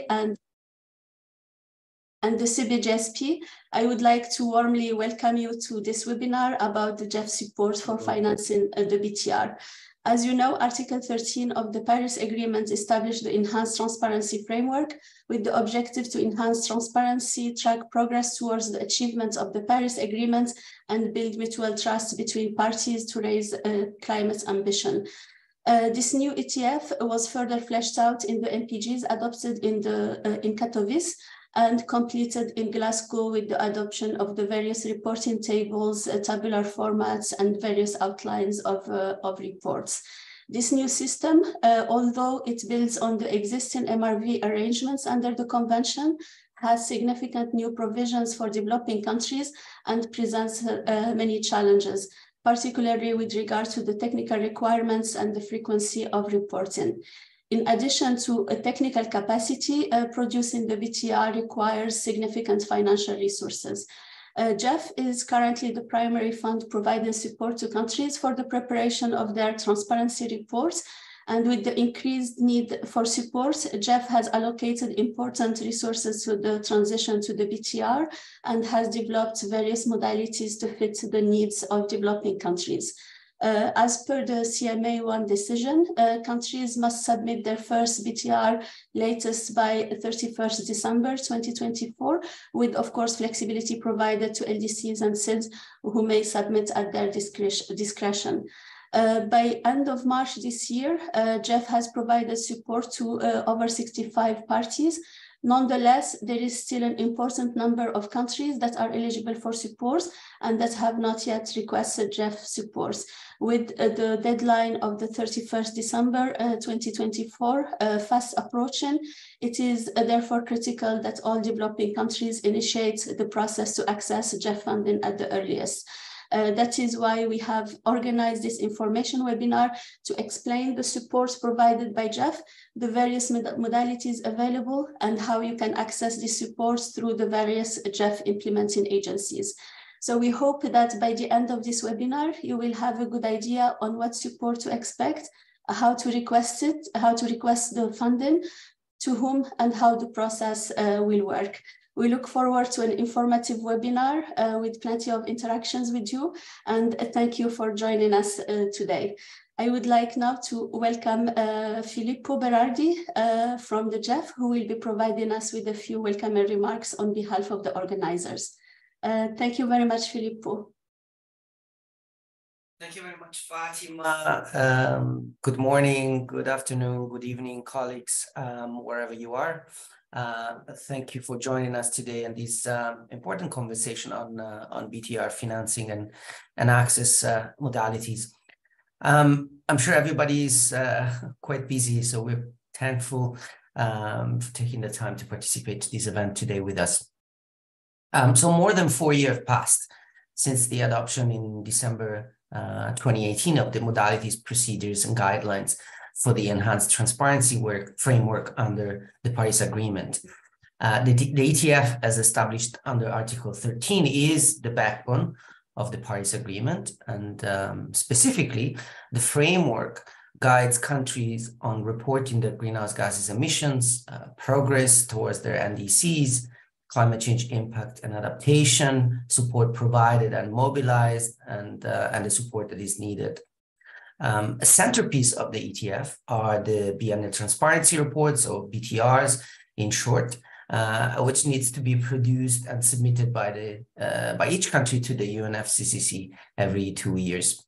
and the CBGSP, I would like to warmly welcome you to this webinar about the GEF support for financing the BTR. As you know, Article 13 of the Paris Agreement established the Enhanced Transparency Framework with the objective to enhance transparency, track progress towards the achievement of the Paris Agreement, and build mutual trust between parties to raise climate ambition. This new ETF was further fleshed out in the MPGs adopted in Katowice and completed in Glasgow with the adoption of the various reporting tables, tabular formats, and various outlines of reports. This new system, although it builds on the existing MRV arrangements under the convention, has significant new provisions for developing countries and presents many challenges, particularly with regard to the technical requirements and the frequency of reporting. In addition to a technical capacity, producing the BTR requires significant financial resources. GEF is currently the primary fund providing support to countries for the preparation of their transparency reports. And with the increased need for support, GEF has allocated important resources to the transition to the BTR and has developed various modalities to fit the needs of developing countries. As per the CMA1 decision, countries must submit their first BTR latest by 31st December 2024, with, of course, flexibility provided to LDCs and SIDs who may submit at their discretion. By end of March this year, GEF has provided support to over 65 parties. Nonetheless, there is still an important number of countries that are eligible for support and that have not yet requested GEF support. With the deadline of the 31st December 2024 fast approaching, it is therefore critical that all developing countries initiate the process to access GEF funding at the earliest. That is why we have organized this information webinar to explain the supports provided by GEF, the various modalities available, and how you can access these supports through the various GEF implementing agencies. So we hope that by the end of this webinar, you will have a good idea on what support to expect, how to request it, how to request the funding, to whom, and how the process will work. We look forward to an informative webinar with plenty of interactions with you, and thank you for joining us today. I would like now to welcome Filippo Berardi from the GEF, who will be providing us with a few welcoming remarks on behalf of the organizers. Thank you very much, Filippo. Thank you very much, Fatima. Good morning, good afternoon, good evening, colleagues, wherever you are. Thank you for joining us today in this important conversation on BTR financing and access modalities. I'm sure everybody is quite busy, so we're thankful for taking the time to participate to this event today with us. So more than 4 years passed since the adoption in December 2018 of the modalities, procedures, and guidelines for the enhanced transparency framework under the Paris Agreement. The ETF, as established under Article 13, is the backbone of the Paris Agreement, and specifically, the framework guides countries on reporting their greenhouse gases emissions, progress towards their NDCs, climate change impact and adaptation, support provided and mobilized, and the support that is needed. A centerpiece of the ETF are the biennial transparency reports, or BTRs in short, which needs to be produced and submitted by each country to the UNFCCC every 2 years.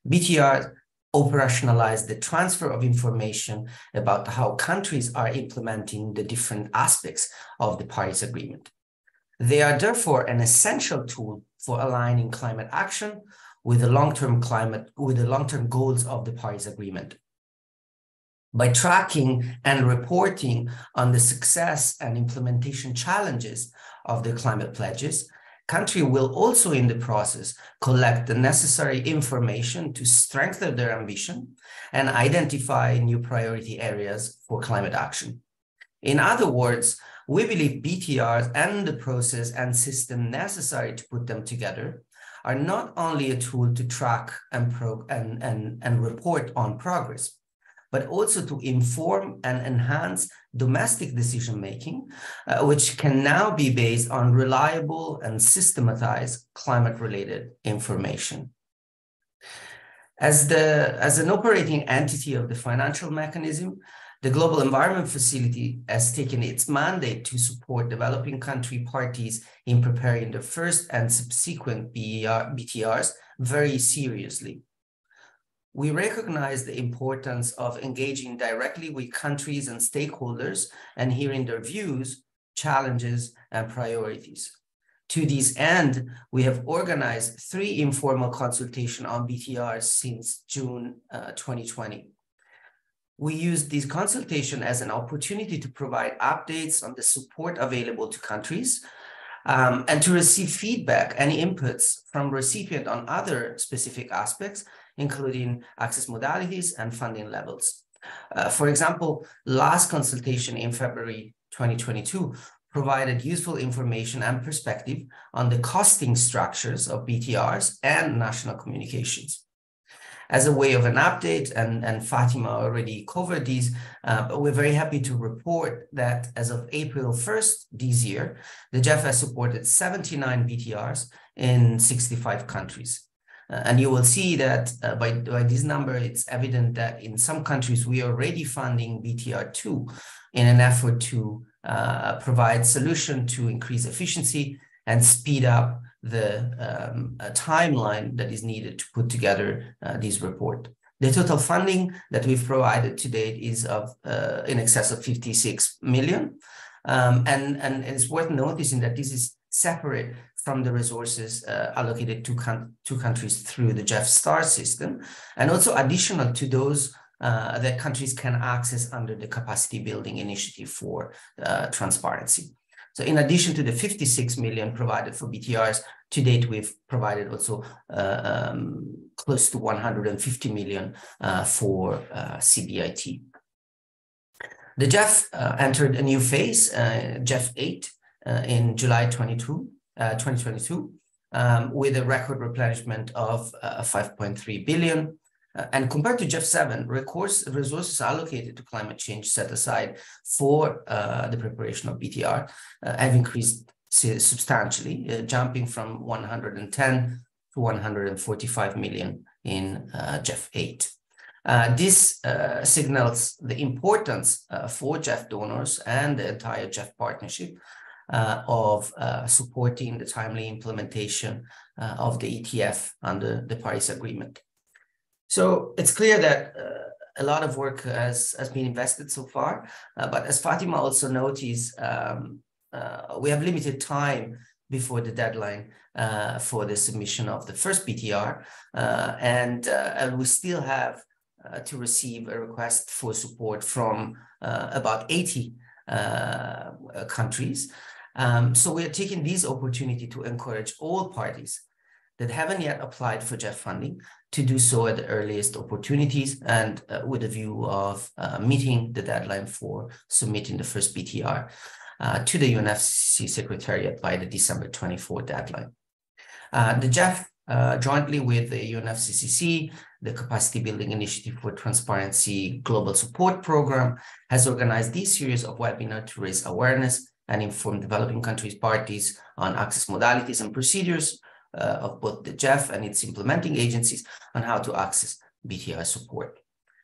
BTRs operationalize the transfer of information about how countries are implementing the different aspects of the Paris Agreement. They are therefore an essential tool for aligning climate action with the long-term goals of the Paris Agreement. By tracking and reporting on the success and implementation challenges of the climate pledges, countries will also in the process collect the necessary information to strengthen their ambition and identify new priority areas for climate action. In other words, we believe BTRs and the process and system necessary to put them together are not only a tool to track and report on progress, but also to inform and enhance domestic decision-making, which can now be based on reliable and systematized climate-related information. As an operating entity of the financial mechanism, the Global Environment Facility has taken its mandate to support developing country parties in preparing the first and subsequent BTRs very seriously. We recognize the importance of engaging directly with countries and stakeholders and hearing their views, challenges, and priorities. To this end, we have organized 3 informal consultations on BTRs since June 2020. We use this consultation as an opportunity to provide updates on the support available to countries and to receive feedback and inputs from recipients on other specific aspects, including access modalities and funding levels. For example, last consultation in February 2022 provided useful information and perspective on the costing structures of BTRs and national communications. As a way of an update, and Fatima already covered these, but we're very happy to report that as of April 1st this year, the GEF has supported 79 BTRs in 65 countries. And you will see that by this number, it's evident that in some countries, we are already funding BTR2 in an effort to provide solution to increase efficiency and speed up the timeline that is needed to put together this report. The total funding that we've provided to date is of in excess of 56 million. And it's worth noticing that this is separate from the resources allocated to countries through the GEF STAR system, and also additional to those that countries can access under the capacity building initiative for transparency. So in addition to the 56 million provided for BTRs, to date, we've provided also close to 150 million for CBIT. The GEF entered a new phase, GEF 8, in July 2022, with a record replenishment of 5.3 billion. And compared to GEF 7, resources allocated to climate change set aside for the preparation of BTR have increased substantially, jumping from 110 to 145 million in GEF 8. This signals the importance for GEF donors and the entire GEF partnership of supporting the timely implementation of the ETF under the Paris Agreement. So it's clear that a lot of work has been invested so far, but as Fatima also noticed, we have limited time before the deadline for the submission of the first BTR, and we still have to receive a request for support from about 80 countries. So we are taking this opportunity to encourage all parties that haven't yet applied for GEF funding to do so at the earliest opportunities and with a view of meeting the deadline for submitting the first BTR to the UNFCCC Secretariat by the December 24 deadline. The GEF, jointly with the UNFCCC, the Capacity Building Initiative for Transparency Global Support Program, has organized this series of webinars to raise awareness and inform developing countries parties on access modalities and procedures of both the GEF and its implementing agencies on how to access BTR support.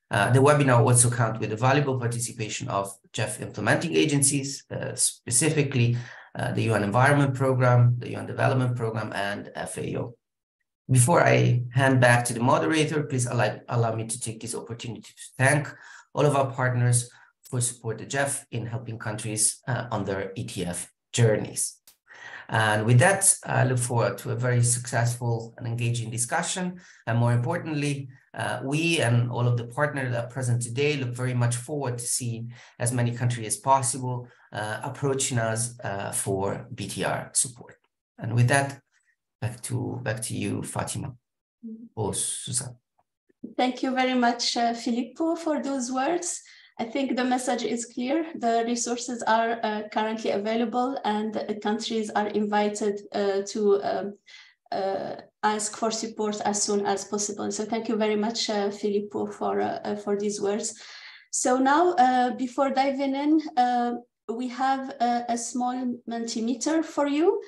The webinar also count with the valuable participation of GEF implementing agencies, specifically the UN Environment Program, the UN Development Program, and FAO. Before I hand back to the moderator, please allow me to take this opportunity to thank all of our partners for support the GEF in helping countries on their ETF journeys. And with that, I look forward to a very successful and engaging discussion. And more importantly, we and all of the partners that are present today look very much forward to seeing as many countries as possible approaching us for BTR support. And with that, back to you, Fatima or Susan. Thank you very much, Filippo, for those words. I think the message is clear. The resources are currently available, and countries are invited to ask for support as soon as possible. So thank you very much, Filippo, for these words. So now, before diving in, we have a small Mentimeter for you.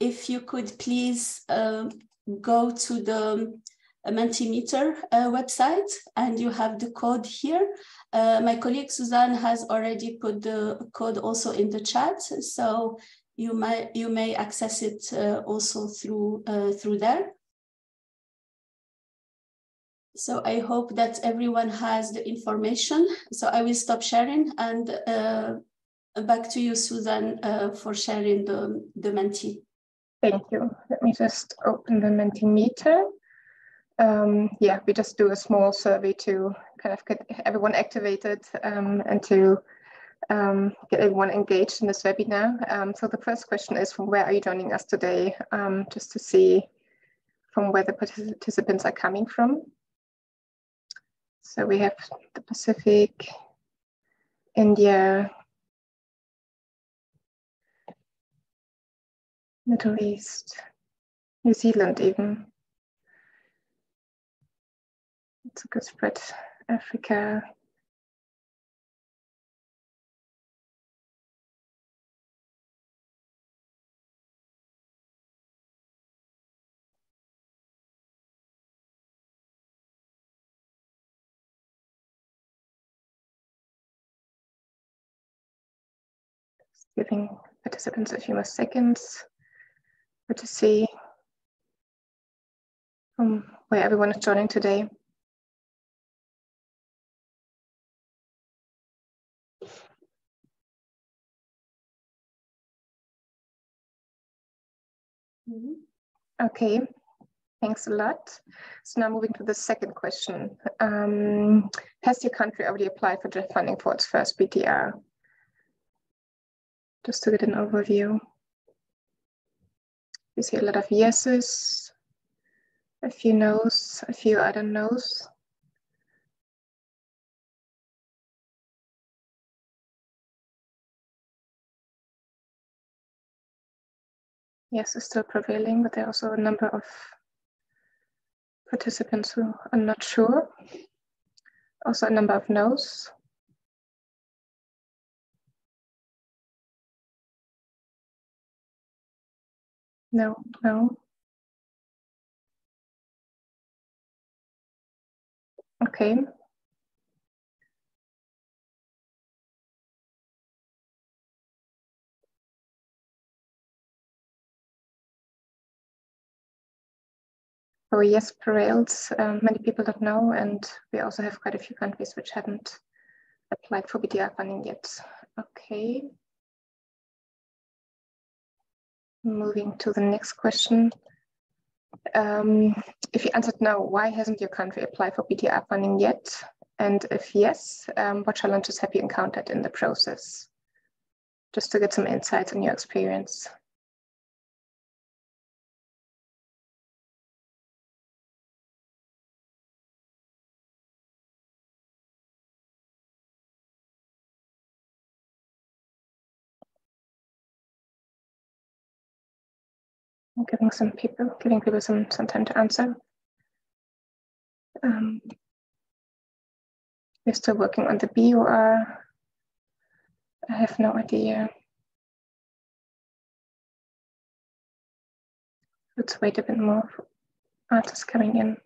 If you could please go to the Mentimeter website, and you have the code here. My colleague Suzanne has already put the code also in the chat, so you may access it also through there. So I hope that everyone has the information. So I will stop sharing, and back to you, Suzanne, for sharing the Menti. Thank you. Let me just open the Mentimeter. Yeah, we just do a small survey to kind of get everyone activated and to get everyone engaged in this webinar. So the first question is, from where are you joining us today? Just to see from where the participants are coming from. So we have the Pacific, India, Middle East, New Zealand even. It's a good spread. Africa. Just giving participants a few more seconds to see where everyone is joining today. Okay, thanks a lot. So now moving to the second question. Has your country already applied for GEF funding for its first BTR? Just to get an overview. We see a lot of yeses, a few no's, a few I don't knows. Yes is still prevailing, but there are also a number of participants who are not sure. Also a number of no's. No, no. Okay. So yes prevails. Many people don't know, and we also have quite a few countries which haven't applied for BTR funding yet. Okay. Moving to the next question. If you answered no, why hasn't your country applied for BTR funding yet? And if yes, what challenges have you encountered in the process? Just to get some insights on your experience. I'm giving people some time to answer. We're still working on the BOR. I have no idea. Let's wait a bit more for answers coming in.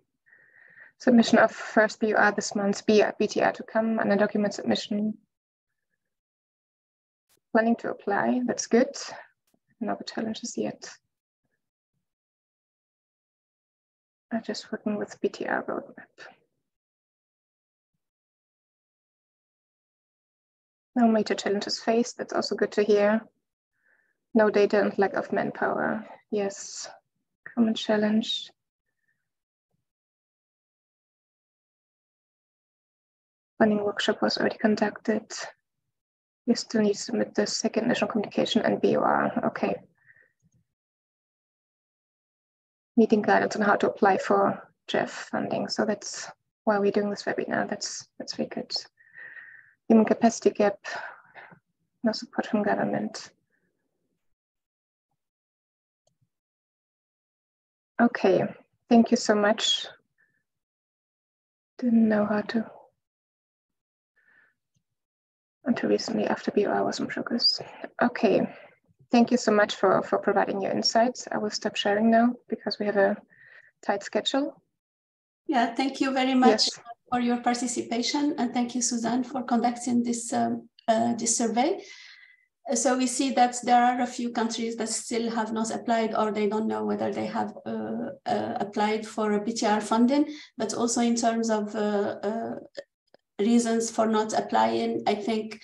Submission of first BOR this month, BTR to come, and a document submission. Planning to apply, that's good. No challenges yet. I'm just working with BTR roadmap. No major challenges faced, that's also good to hear. No data and lack of manpower. Yes, common challenge. Funding workshop was already conducted. We still need to submit the second national communication and BOR. Okay. Needing guidance on how to apply for GEF funding. So that's why we're doing this webinar. That's very good. Human capacity gap, no support from government. Okay, thank you so much. Didn't know how to. Until recently, after BR was in progress. Okay, thank you so much for providing your insights. I will stop sharing now because we have a tight schedule. Yeah, thank you very much for your participation, and thank you, Suzanne, for conducting this this survey. So we see that there are a few countries that still have not applied, or they don't know whether they have applied for a BTR funding, but also in terms of reasons for not applying, I think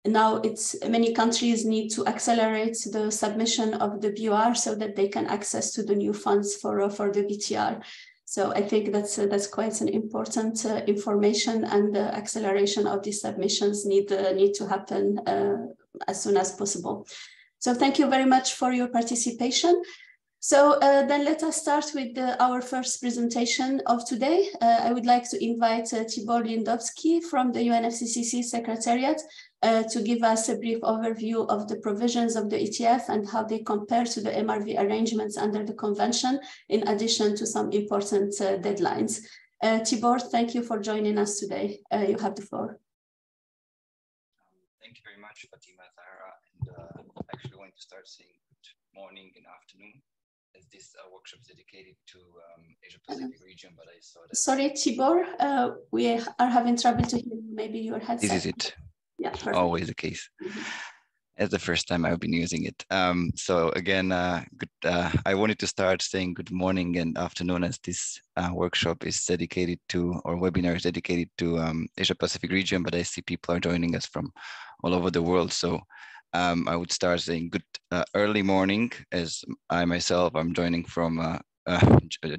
now it's many countries need to accelerate the submission of the BUR so that they can access to the new funds for the BTR. So I think that's quite an important information, and the acceleration of these submissions need to happen as soon as possible. So thank you very much for your participation. So then let us start with our first presentation of today. I would like to invite Tibor Lindowski from the UNFCCC Secretariat to give us a brief overview of the provisions of the ETF and how they compare to the MRV arrangements under the convention, in addition to some important deadlines. Tibor, thank you for joining us today. You have the floor. Thank you very much, Fatima, Zahra, and I'm actually going to start saying good morning and afternoon, as this workshop is dedicated to Asia-Pacific region, but I saw that... Sorry, Tibor, we are having trouble to hear maybe your headset. This is it. Yeah, perfect. Always the case. It's the first time I've been using it. So again, I wanted to start saying good morning and afternoon, as this workshop is dedicated to, or webinar is dedicated to Asia-Pacific region, but I see people are joining us from all over the world. So I would start saying good early morning, as I myself, I'm joining from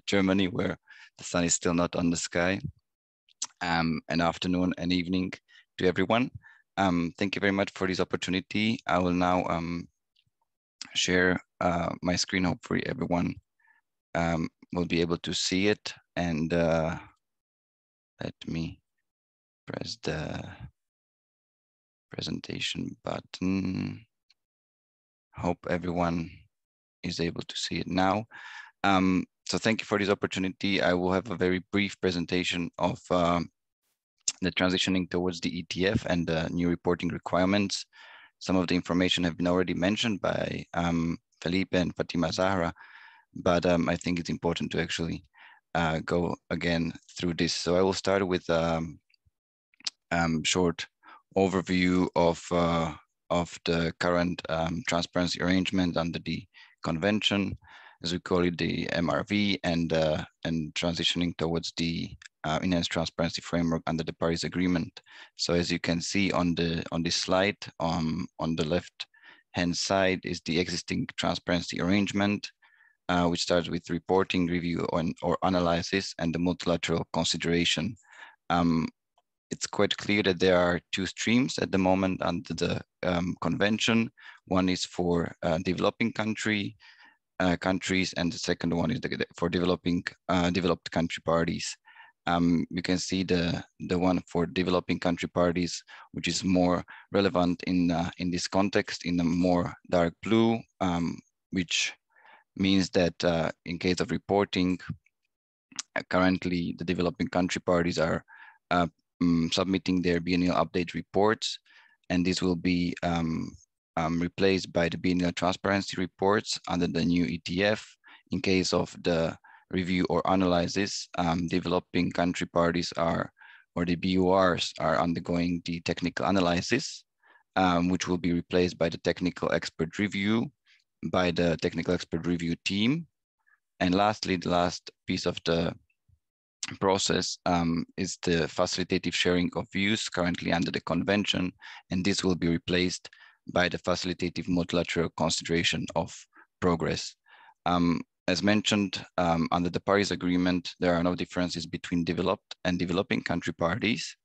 Germany, where the sun is still not on the sky, and afternoon and evening to everyone. Thank you very much for this opportunity. I will now share my screen. Hopefully everyone will be able to see it. And let me press the presentation button. Hope everyone is able to see it now. So thank you for this opportunity. I will have a very brief presentation of the transitioning towards the ETF and the new reporting requirements. Some of the information have been already mentioned by Felipe and Fatima Zahra, but I think it's important to actually go again through this. So I will start with a short overview of the current transparency arrangement under the convention, as we call it, the MRV, and transitioning towards the enhanced transparency framework under the Paris Agreement. So as you can see on this slide, on the left hand side is the existing transparency arrangement, which starts with reporting, review, or analysis, and the multilateral consideration. It's quite clear that there are two streams at the moment under the convention. One is for developing countries, and the second one is for developed country parties. You can see the one for developing country parties, which is more relevant in this context, in the more dark blue, which means that in case of reporting, currently the developing country parties are submitting their biennial update reports, and this will be replaced by the biennial transparency reports under the new ETF. In case of the review or analysis, developing country parties or the BURs are undergoing the technical analysis, which will be replaced by the technical expert review by the technical expert review team. And lastly, the last piece of the process is the facilitative sharing of views currently under the convention, and this will be replaced by the facilitative multilateral consideration of progress. As mentioned, under the Paris Agreement, there are no differences between developed and developing country parties.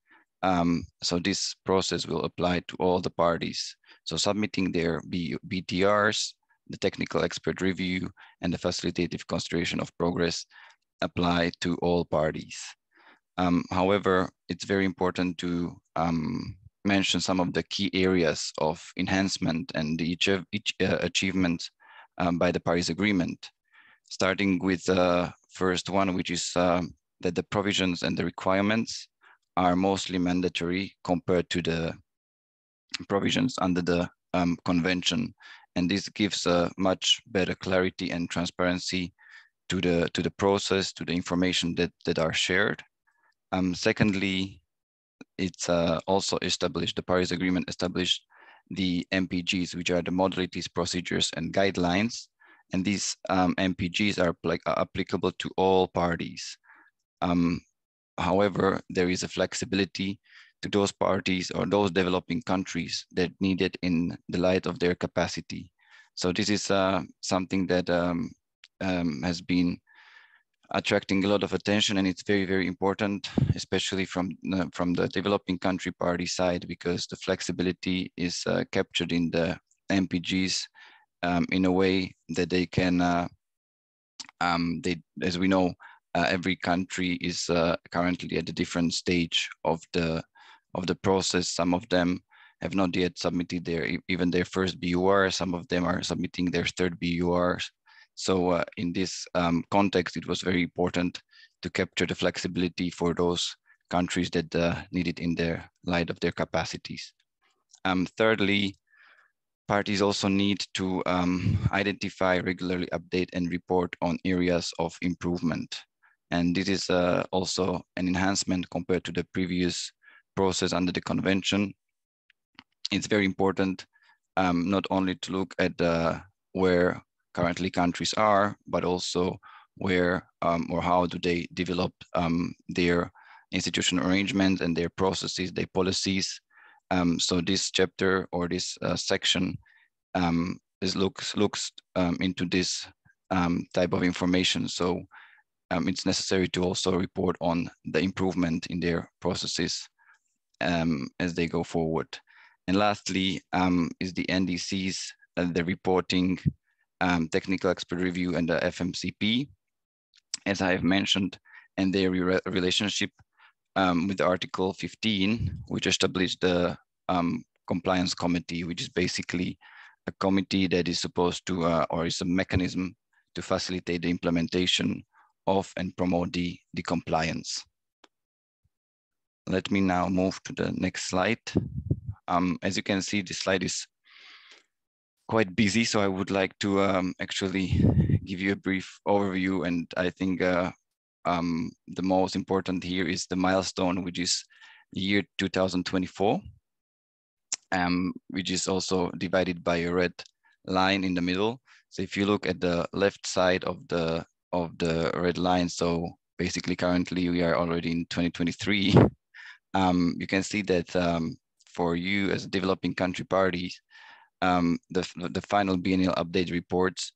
So this process will apply to all the parties. So submitting their BTRs, the technical expert review, and the facilitative consideration of progress apply to all parties. However, it's very important to mention some of the key areas of enhancement and each achievement by the Paris Agreement. starting with the first one, which is that the provisions and the requirements are mostly mandatory compared to the provisions under the convention. And this gives a much better clarity and transparency to the process, to the information that are shared. Secondly, it's also established, the Paris Agreement established the MPGs, which are the modalities, procedures, and guidelines. And these MPGs are applicable to all parties. However, there is a flexibility to those parties or those developing countries that need it in the light of their capacity. So this is something that has been attracting a lot of attention, and it's very, very important, especially from the developing country party side, because the flexibility is captured in the MPGs in a way that they can, as we know, every country is currently at a different stage of the process. Some of them have not yet submitted even their first BUR. Some of them are submitting their third BURs. So in this context, it was very important to capture the flexibility for those countries that need it in their light of their capacities. Thirdly, parties also need to identify, regularly update, and report on areas of improvement. And this is also an enhancement compared to the previous process under the convention. It's very important not only to look at where currently countries are, but also where or how do they develop their institutional arrangements and their processes, their policies. So this chapter or this section looks into this type of information. So it's necessary to also report on the improvement in their processes as they go forward. And lastly is the NDCs, the reporting, technical expert review, and the FMCP, as I have mentioned, and their relationship with Article 15, which established the compliance committee, which is basically a committee that is supposed to, or is a mechanism to facilitate the implementation of and promote the compliance. Let me now move to the next slide. As you can see, this slide is quite busy, so I would like to actually give you a brief overview. And I think the most important here is the milestone, which is the year 2024, which is also divided by a red line in the middle. So if you look at the left side of the red line, so basically currently we are already in 2023, you can see that for you as a developing country parties, the final biennial update reports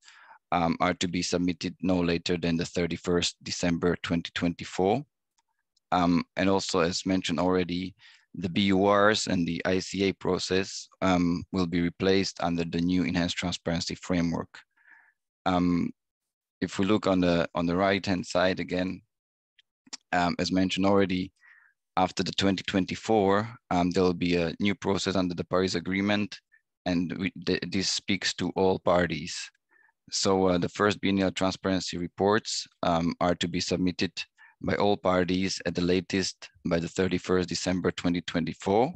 are to be submitted no later than the 31st December 2024. And also, as mentioned already, the BURs and the ICA process will be replaced under the new enhanced transparency framework. If we look on the right-hand side again, as mentioned already, after the 2024, there will be a new process under the Paris Agreement, and this speaks to all parties. So the first biennial transparency reports are to be submitted by all parties at the latest by the 31st December 2024,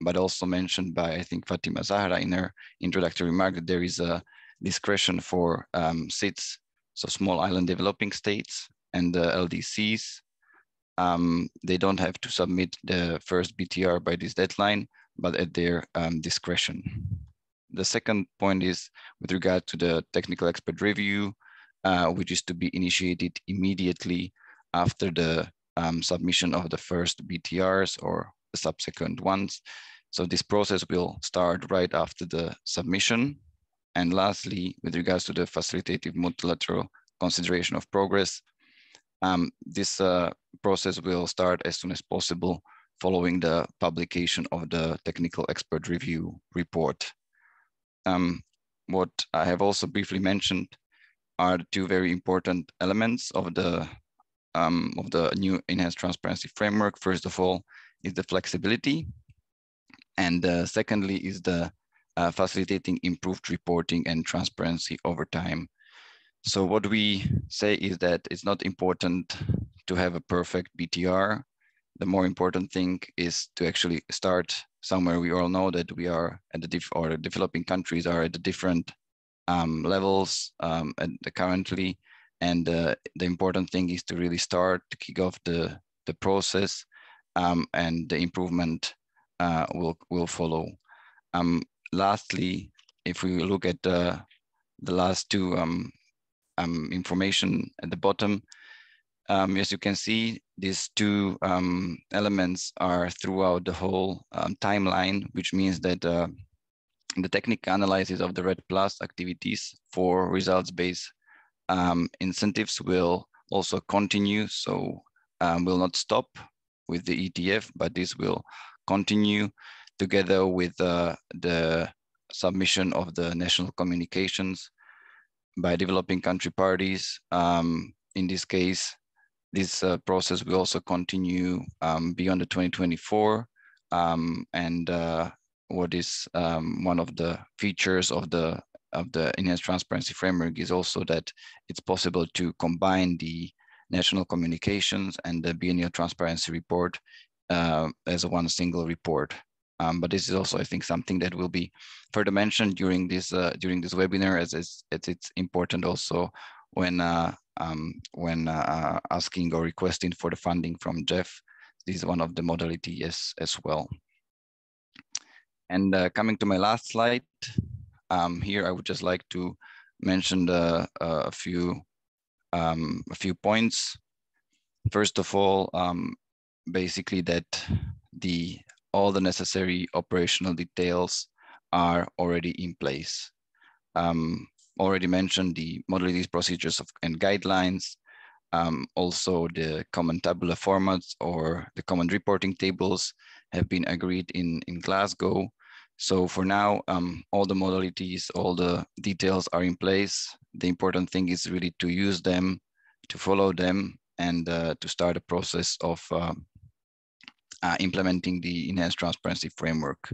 but also mentioned by, I think, Fatima Zahra in her introductory remark that there is a discretion for SIDS, so small island developing states, and the LDCs. They don't have to submit the first BTR by this deadline, but at their discretion. The second point is with regard to the technical expert review, which is to be initiated immediately after the submission of the first BTRs or the subsequent ones. So this process will start right after the submission. And lastly, with regards to the facilitative multilateral consideration of progress, this process will start as soon as possible following the publication of the technical expert review report. What I have also briefly mentioned are the two very important elements of the new enhanced transparency framework. First of all is the flexibility, and secondly is the facilitating improved reporting and transparency over time. So what we say is that it's not important to have a perfect BTR. The more important thing is to actually start somewhere. We all know that we are at the developing countries are at the different levels currently, and the important thing is to really start to kick off the process, and the improvement will follow. Lastly, if we look at the last two information at the bottom, as you can see, these two elements are throughout the whole timeline, which means that the technical analysis of the RED+ activities for results-based incentives will also continue. So will not stop with the ETF, but this will continue together with the submission of the national communications by developing country parties. In this case, this process will also continue beyond the 2024. And what is one of the features of the enhanced transparency framework is also that it's possible to combine the national communications and the biennial transparency report as one single report. But this is also, I think, something that will be further mentioned during this webinar, as it's important also when asking or requesting for the funding from GEF. This is one of the modalities as well. And coming to my last slide, here I would just like to mention a few points. First of all, basically that all the necessary operational details are already in place. Already mentioned the modalities, procedures and guidelines, also the common tabular formats or the common reporting tables have been agreed in Glasgow. So for now, all the modalities, all the details are in place. The important thing is really to use them, to follow them, and to start a process of implementing the enhanced transparency framework.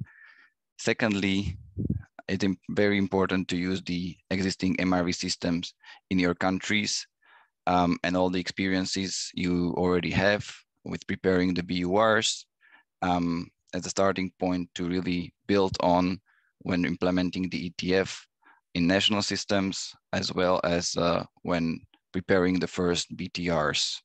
Secondly, it's very important to use the existing MRV systems in your countries and all the experiences you already have with preparing the BURs as a starting point to really build on when implementing the ETF in national systems, as well as when preparing the first BTRs.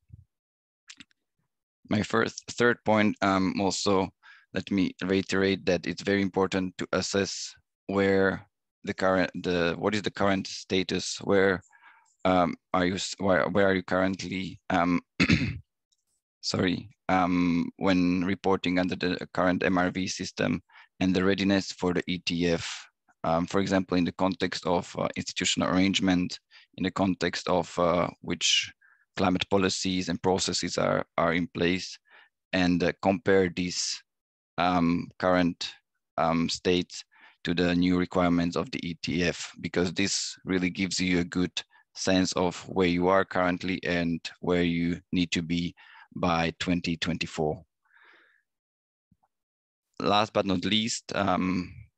My third point, also let me reiterate that it's very important to assess where what is the current status, where are you currently sorry, when reporting under the current MRV system, and the readiness for the ETF. For example, in the context of institutional arrangement, in the context of which climate policies and processes are in place, and compare these current states to the new requirements of the ETF, because this really gives you a good sense of where you are currently and where you need to be by 2024. Last but not least,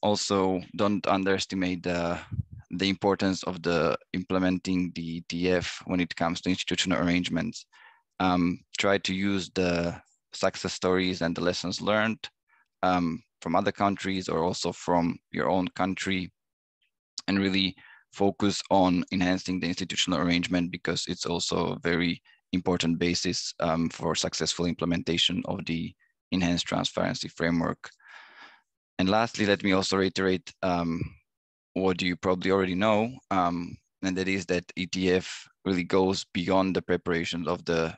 also don't underestimate the importance of implementing the ETF when it comes to institutional arrangements. Try to use the success stories and the lessons learned from other countries or also from your own country, and really focus on enhancing the institutional arrangement, because it's also a very important basis for successful implementation of the enhanced transparency framework. And lastly, let me also reiterate what you probably already know, and that is that ETF really goes beyond the preparations of the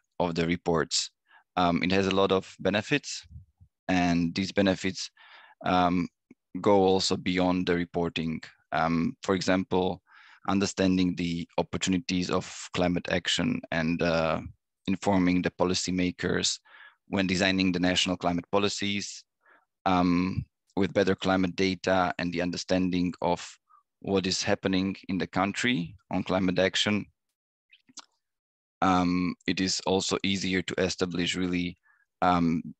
reports. It has a lot of benefits, and these benefits go also beyond the reporting. For example, understanding the opportunities of climate action and informing the policymakers when designing the national climate policies, with better climate data and the understanding of what is happening in the country on climate action. It is also easier to establish really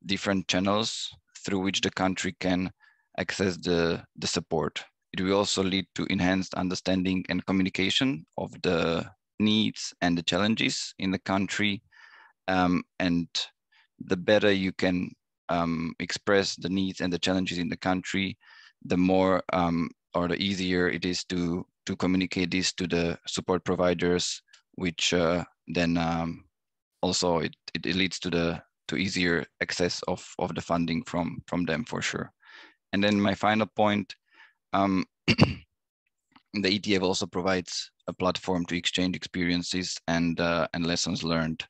different channels through which the country can access the support. It will also lead to enhanced understanding and communication of the needs and the challenges in the country. And the better you can express the needs and the challenges in the country, the more or the easier it is to communicate this to the support providers, which then also it leads to easier access of the funding from them for sure. And then my final point, the ETF also provides a platform to exchange experiences and lessons learned.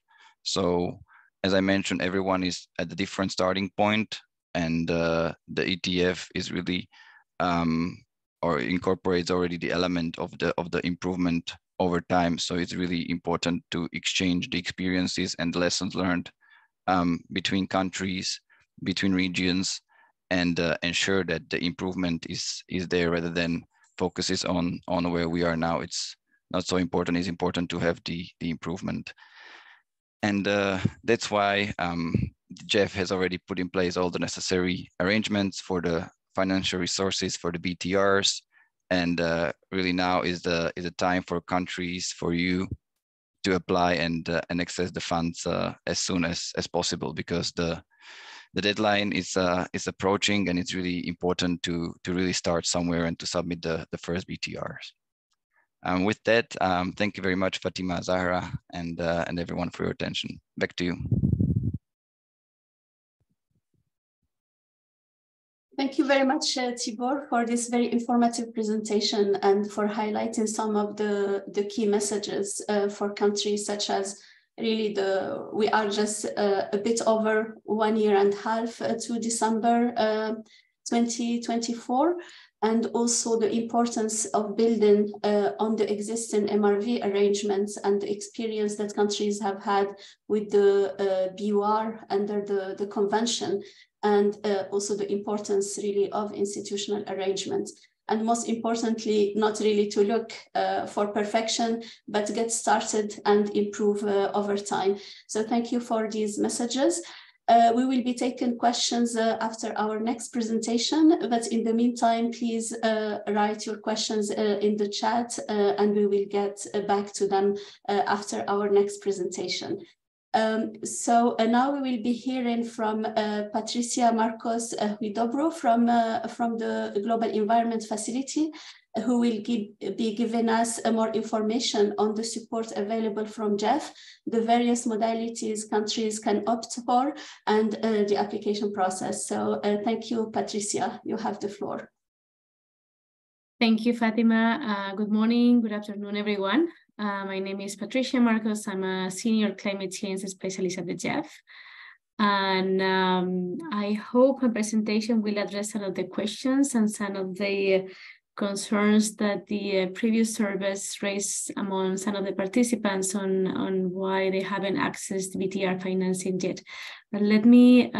So as I mentioned, everyone is at a different starting point, and the ETF is really or incorporates already the element of the improvement over time. So it's really important to exchange the experiences and lessons learned between countries, between regions, and ensure that the improvement is there rather than focuses on where we are now. It's not so important. It's important to have the improvement. And that's why GEF has already put in place all the necessary arrangements for the financial resources for the BTRs. And really now is the time for countries, for you to apply and access the funds as soon as possible, because the deadline is approaching, and it's really important to really start somewhere and to submit the first BTRs. With that, thank you very much, Fatima, Zahra, and everyone for your attention. Back to you. Thank you very much, Tibor, for this very informative presentation and for highlighting some of the key messages for countries such as really we are just a bit over 1.5 years to December 2024, and also the importance of building on the existing MRV arrangements and the experience that countries have had with the BUR under the convention, and also the importance really of institutional arrangements. And most importantly, not really to look for perfection, but get started and improve over time. So thank you for these messages. We will be taking questions after our next presentation, but in the meantime, please write your questions in the chat and we will get back to them after our next presentation. So now we will be hearing from Patricia Marcos Huidobro from the Global Environment Facility, who will be giving us more information on the support available from GEF, the various modalities countries can opt for, and the application process. So thank you, Patricia. You have the floor. Thank you, Fatima. Good morning, good afternoon, everyone. My name is Patricia Marcos. I'm a senior climate change specialist at the GEF. And I hope my presentation will address some of the questions and some of the concerns that the previous service raised among some of the participants on why they haven't accessed BTR financing yet. But let me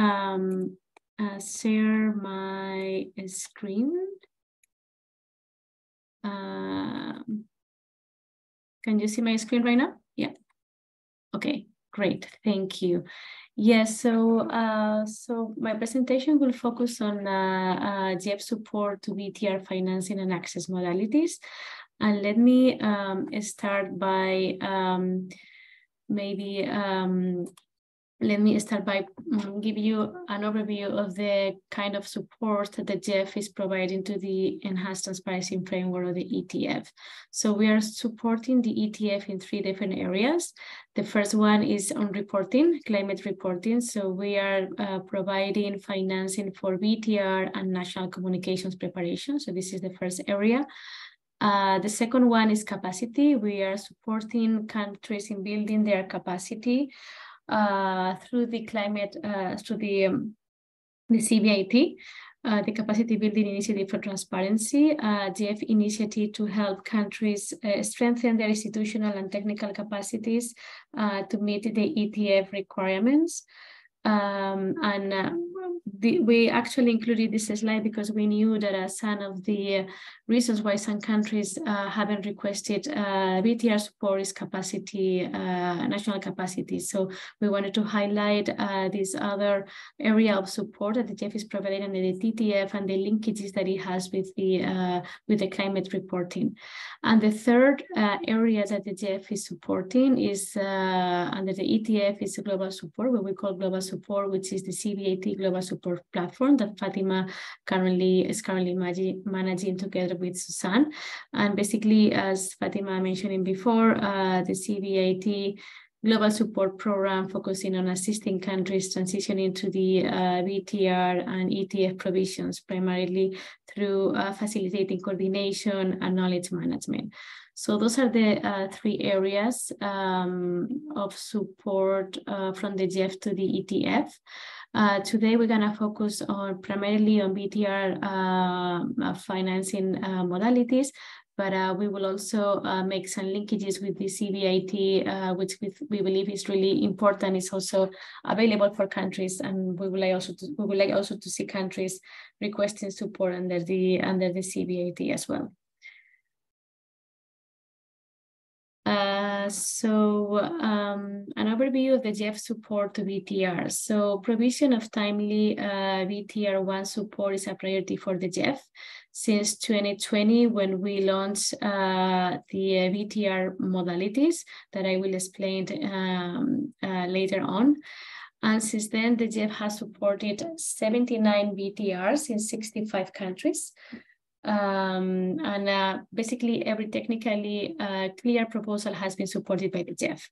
share my screen. Can you see my screen right now? Yeah. Okay, great. Thank you. Yes, so my presentation will focus on GEF support to BTR financing and access modalities. And let me start by give you an overview of the kind of support that the GEF is providing to the Enhanced Transparency Framework, or the ETF. So we are supporting the ETF in 3 different areas. The first one is on reporting, climate reporting. So we are providing financing for BTR and national communications preparation. So this is the first area. The second one is capacity. We are supporting countries in building their capacity through the climate, through the CBIT, the Capacity Building Initiative for Transparency, GEF initiative to help countries strengthen their institutional and technical capacities to meet the ETF requirements. And we actually included this slide because we knew that some of the reasons why some countries haven't requested BTR support is capacity, national capacity. So we wanted to highlight this other area of support that the GEF is providing under the TTF and the linkages that it has with the climate reporting. And the third area that the GEF is supporting is under the ETF is global support, what we call global support, which is the CBAT global support platform that Fatima is currently managing together with Susan. And basically, as Fatima mentioned before, the CBAT global support program focusing on assisting countries transitioning to the BTR and ETF provisions, primarily through facilitating coordination and knowledge management. So those are the three areas of support from the GEF to the ETF. Today, we're going to focus primarily on BTR financing modalities, but we will also make some linkages with the CBIT, which we believe is really important. It's also available for countries, and we would like also to see countries requesting support under the CBIT as well. An overview of the GEF support to BTR. So provision of timely BTR1 support is a priority for the GEF since 2020 when we launched the BTR modalities that I will explain later on. And since then, the GEF has supported 79 BTRs in 65 countries. Basically every technically clear proposal has been supported by the GEF.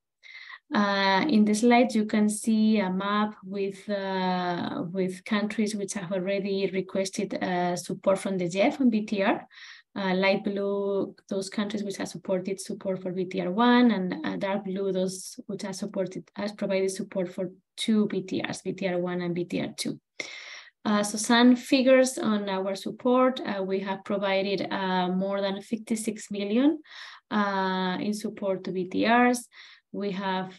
In the slide, you can see a map with countries which have already requested support from the GEF on BTR. Light blue, those countries which have supported support for BTR1, and dark blue, those which have provided support for 2 BTRs, BTR1 and BTR2. So some figures on our support, we have provided more than 56 million in support to BTRs. We have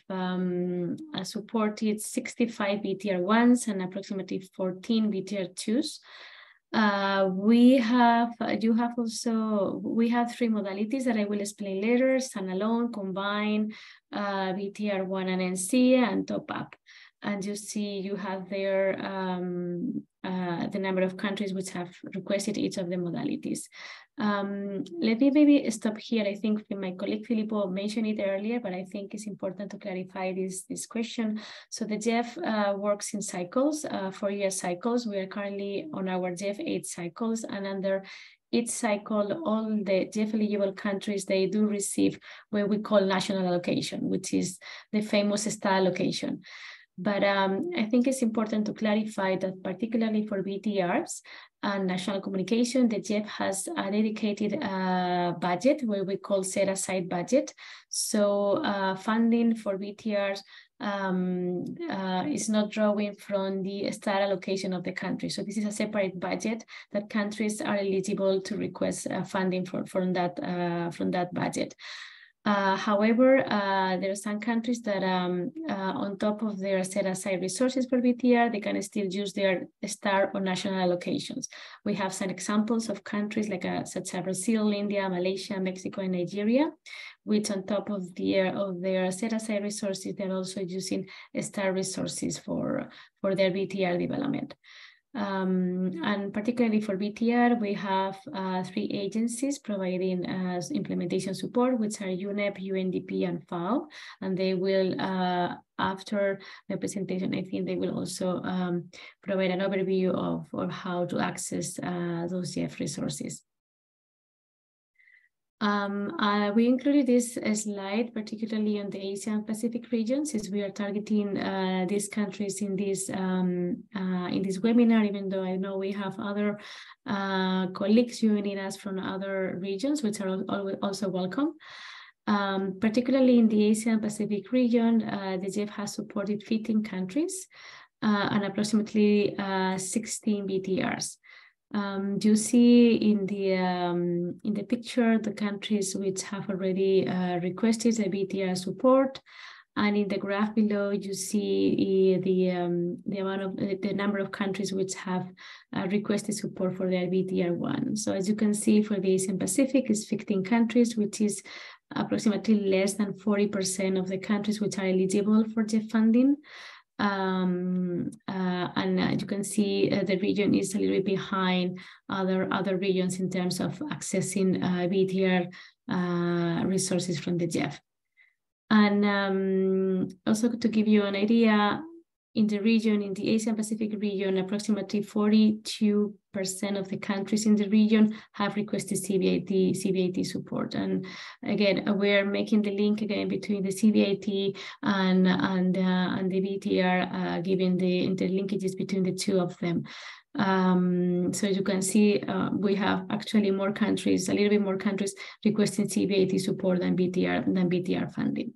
supported 65 BTR1s and approximately 14 BTR2s. We have 3 modalities that I will explain later: standalone, combine, BTR1 and NC, and top up. And you have there the number of countries which have requested each of the modalities. Let me maybe stop here. I think my colleague Filippo mentioned it earlier, but I think it's important to clarify this question. So the GEF works in cycles, 4-year cycles. We are currently on our GEF 8 cycles, and under each cycle, all the GEF eligible countries, they do receive what we call national allocation, which is the famous STA allocation. But I think it's important to clarify that particularly for BTRs and national communication, the GEF has a dedicated budget, where we call set-aside budget. So funding for BTRs is not drawing from the STAR allocation of the country. So this is a separate budget that countries are eligible to request funding from that budget. However, there are some countries that on top of their set-aside resources for BTR, they can still use their STAR or national allocations. We have some examples of countries like such as Brazil, India, Malaysia, Mexico, and Nigeria, which on top of their set-aside resources, they're also using STAR resources for their BTR development. And particularly for BTR, we have 3 agencies providing implementation support, which are UNEP, UNDP, and FAO. And they will, after the presentation, I think they will also provide an overview of how to access those GEF resources. We included this slide, particularly on the Asian Pacific region, since we are targeting these countries in this webinar, even though I know we have other colleagues joining us from other regions, which are also welcome. Particularly in the Asian Pacific region, the GEF has supported 15 countries and approximately 16 BTRs. You see in the picture the countries which have already requested a BTR support. And in the graph below, you see the number of countries which have requested support for their BTR1. So as you can see, for the Asian Pacific is 15 countries, which is approximately less than 40% of the countries which are eligible for GEF funding. And you can see the region is a little bit behind other regions in terms of accessing BTR resources from the GEF. And also to give you an idea, in the region, in the Asian Pacific region, approximately 42% of the countries in the region have requested CBAT support. And again, we're making the link again between the CBAT and the BTR, given the interlinkages between the two of them. So as you can see, we have actually more countries, a little bit more countries requesting CBAT support than BTR funding.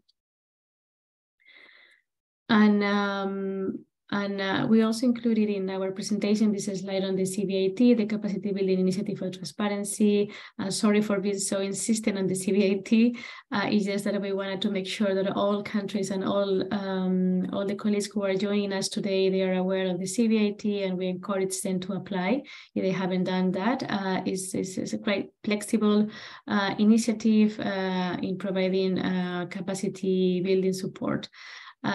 And we also included in our presentation this slide on the CBAT, the Capacity Building Initiative for Transparency. Sorry for being so insistent on the CBAT. It's just that we wanted to make sure that all countries and all the colleagues who are joining us today, they are aware of the CBAT, and we encourage them to apply if they haven't done that. It's a quite flexible initiative in providing capacity building support.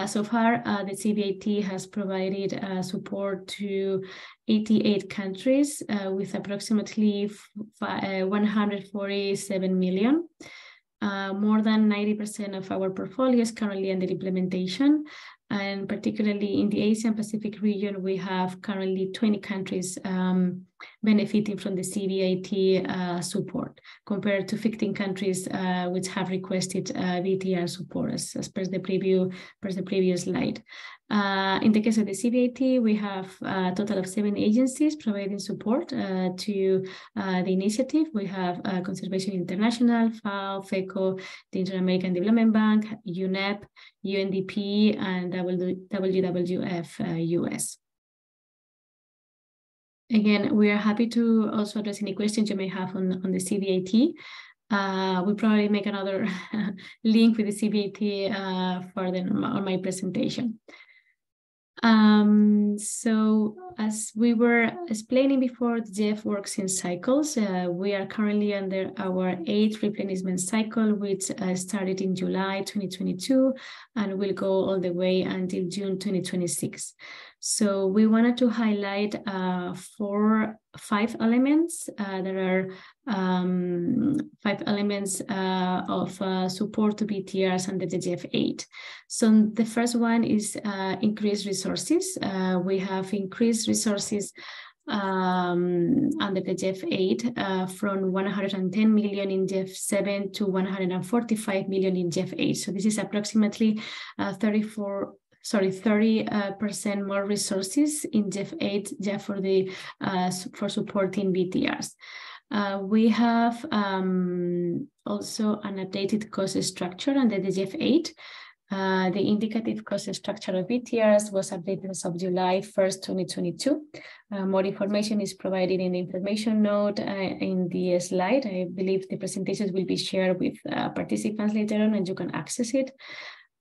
So far, the CBAT has provided support to 88 countries with approximately 147 million. More than 90% of our portfolio is currently under implementation. And particularly in the Asian Pacific region, we have currently 20 countries benefiting from the CBAT support, compared to 15 countries which have requested BTR support, as per the previous slide. In the case of the CBAT, we have a total of 7 agencies providing support to the initiative. We have Conservation International, FAO, FECO, the Inter-American Development Bank, UNEP, UNDP, and WWF US. Again, we are happy to also address any questions you may have on the CBAT. We'll probably make another link with the CBAT further on my presentation. So as we were explaining before, the GEF works in cycles. We are currently under our 8th replenishment cycle, which started in July 2022 and will go all the way until June 2026. So we wanted to highlight 5 elements. There are 5 elements of support to BTRs under the GEF 8. So the first one is increased resources. We have increased resources under the GEF 8 from 110 million in GEF 7 to 145 million in GEF 8. So this is approximately 30% more resources in GEF 8 just for supporting BTRs. We have also an updated cost structure under the GEF 8. The indicative cost structure of BTRs was updated as of July 1st, 2022. More information is provided in the information note in the slide. I believe the presentations will be shared with participants later on, and you can access it.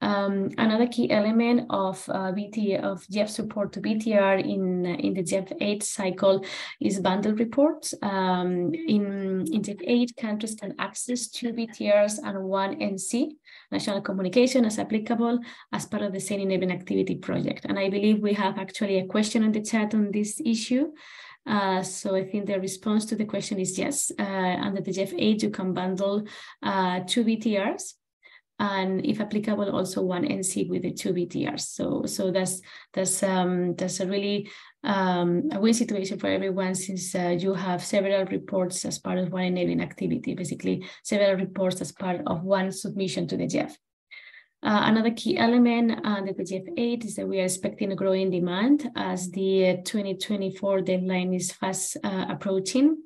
Another key element of GEF support to BTR in the GEF 8 cycle is bundle reports. In GEF 8, countries can access 2 BTRs and 1 NC, national communication, as applicable as part of the same enabling activity project. And I believe we have actually a question in the chat on this issue. So I think the response to the question is yes. Under the GEF 8, you can bundle 2 BTRs. And if applicable, also 1 NC with the 2 BTRs. So that's a really a win situation for everyone, since you have several reports as part of one enabling activity, basically several reports as part of one submission to the GEF. Another key element under the GEF 8 is that we are expecting a growing demand as the 2024 deadline is fast approaching.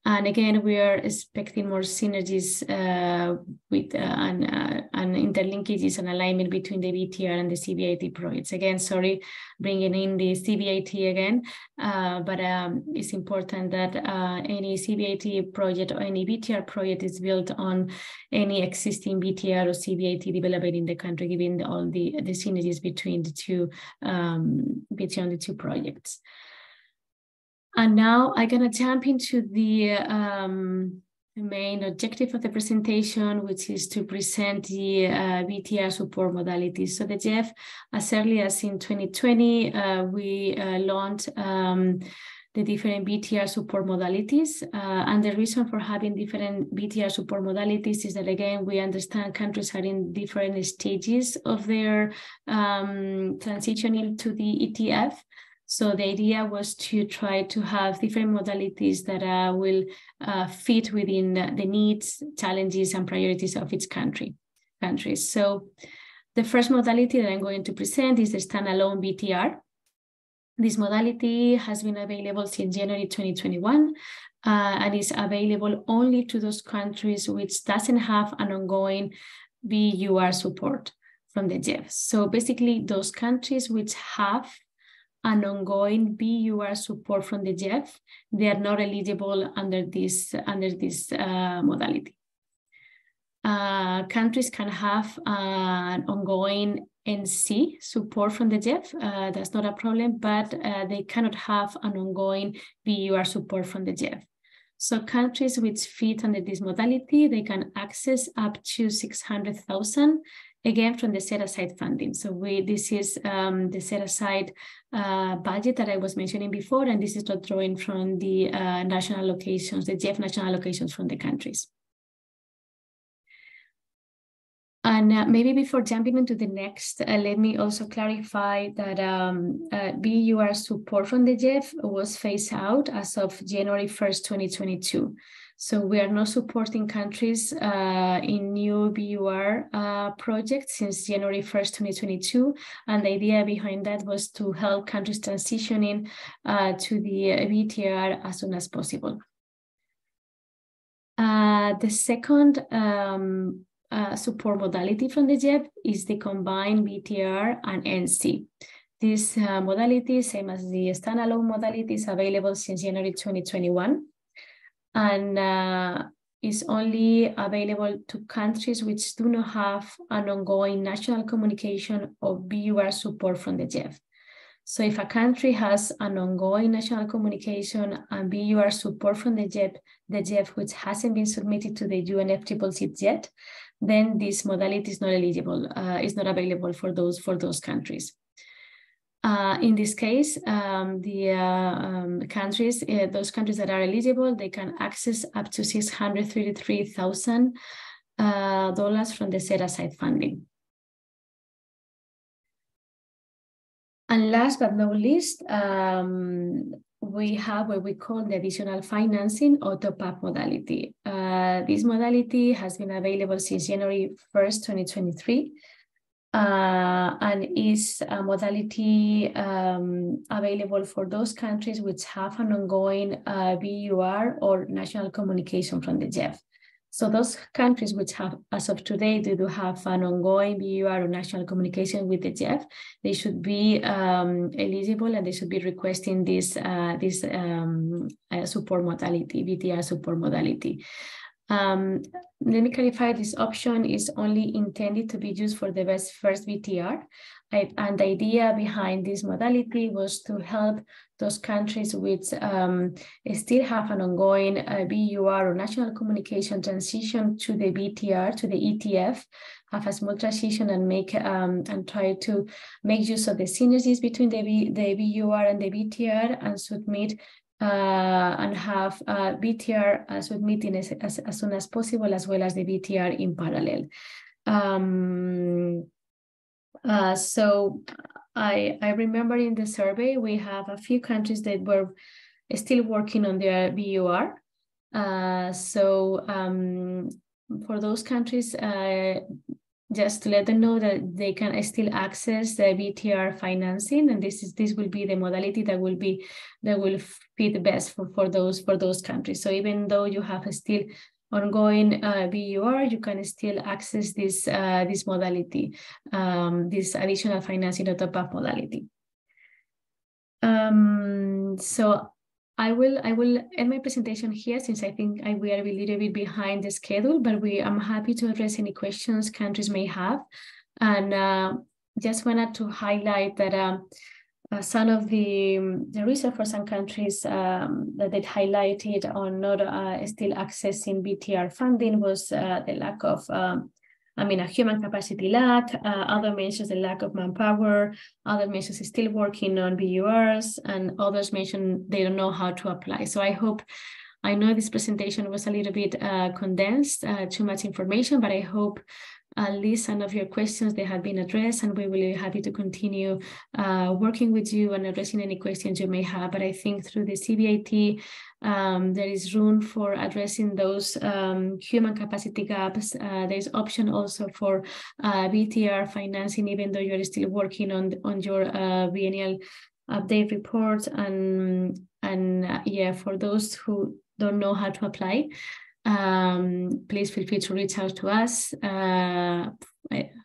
And again, we are expecting more synergies with and interlinkages and alignment between the BTR and the CBIT projects. Again, sorry, bringing in the CBIT again, but it's important that any CBIT project or any BTR project is built on any existing BTR or CBIT developed in the country, given all the synergies between the two projects. And now I'm going to jump into the main objective of the presentation, which is to present the BTR support modalities. So the GEF, as early as in 2020, we launched the different BTR support modalities. And the reason for having different BTR support modalities is that, again, we understand countries are in different stages of their transitioning to the ETF. So the idea was to try to have different modalities that will fit within the needs, challenges, and priorities of each countries. So the first modality that I'm going to present is the standalone BTR. This modality has been available since January 2021 and is available only to those countries which doesn't have an ongoing BUR support from the GEF. So basically those countries which have an ongoing BUR support from the GEF, they are not eligible under this modality. Countries can have an ongoing NC support from the GEF, that's not a problem, but they cannot have an ongoing BUR support from the GEF. So countries which fit under this modality, they can access up to 600,000, again, from the set-aside funding. So this is the set-aside budget that I was mentioning before, and this is not drawing from the national allocations, the GEF national allocations from the countries. And maybe before jumping into the next, let me also clarify that BUR support from the GEF was phased out as of January 1st, 2022. So we are not supporting countries in new BUR projects since January 1st, 2022. And the idea behind that was to help countries transitioning to the BTR as soon as possible. The second support modality from the GEF is the combined BTR and NC. This modality, same as the standalone modality, is available since January 2021. And is only available to countries which do not have an ongoing national communication or BUR support from the GEF. So if a country has an ongoing national communication and BUR support from the GEF which hasn't been submitted to the UNFCCC yet, then this modality is not eligible, is not available for those countries. In this case, countries, those countries that are eligible, they can access up to $633,000 from the set-aside funding. And last but not least, we have what we call the additional financing or top-up modality. This modality has been available since January 1st, 2023. And is a modality available for those countries which have an ongoing BUR or national communication from the GEF. So those countries which have, as of today, they do have an ongoing BUR or national communication with the GEF, they should be eligible and they should be requesting this support modality, BTR support modality. Let me clarify, this option is only intended to be used for the first BTR. And the idea behind this modality was to help those countries which still have an ongoing BUR or national communication transition to the BTR, to the ETF, have a small transition and make and try to make use of the synergies between the BUR and the BTR and submit and have BTR submitting as soon as possible, as well as the BTR in parallel. So I remember in the survey, we have a few countries that were still working on their BUR. For those countries, just to let them know that they can still access the BTR financing, and this will be the modality that will fit best for those countries. So even though you have still ongoing BUR, you can still access this modality, this additional financing or top-up modality. So I will end my presentation here, since I think we are a little bit behind the schedule, but I'm happy to address any questions countries may have. And just wanted to highlight that some of the reason for some countries that they highlighted on not still accessing BTR funding was the lack of a human capacity lack. Other mentions the lack of manpower. Other mentions still working on BURs, and others mention they don't know how to apply. So I know this presentation was a little bit condensed, too much information, but I hope at least some of your questions, they have been addressed, and we will be happy to continue working with you and addressing any questions you may have. But I think through the CBIT, there is room for addressing those human capacity gaps. There is option also for BTR financing, even though you're still working on your biennial update report. And yeah, for those who don't know how to apply, please feel free to reach out to us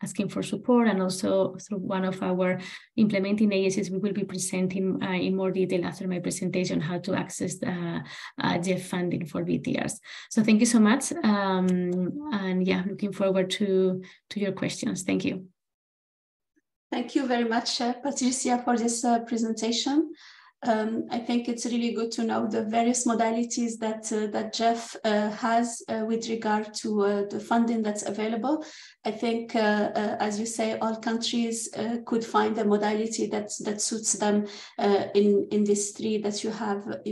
asking for support, and also through one of our implementing agencies. We will be presenting in more detail after my presentation how to access the GEF funding for BTRs. So thank you so much, and yeah, looking forward to your questions. Thank you. Thank you very much, Patricia, for this presentation. I think it's really good to know the various modalities that GEF has with regard to the funding that's available. I think, as you say, all countries could find a modality that suits them in these three that you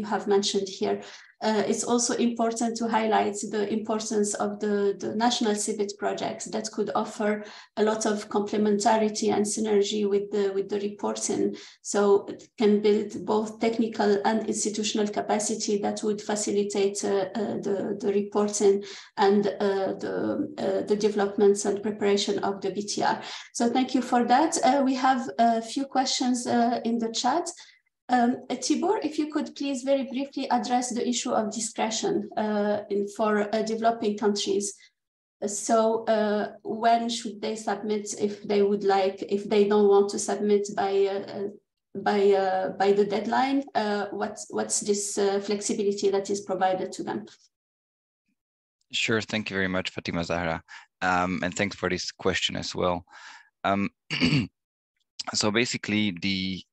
have mentioned here. It's also important to highlight the importance of the national CBIT projects that could offer a lot of complementarity and synergy with the reporting. So it can build both technical and institutional capacity that would facilitate the reporting and the developments and preparation of the BTR. So thank you for that. We have a few questions in the chat. Tibor, if you could please very briefly address the issue of discretion for developing countries. So when should they submit if they would like, if they don't want to submit by the deadline? What's this flexibility that is provided to them? Sure, thank you very much, Fatima Zahra, and thanks for this question as well. So basically, the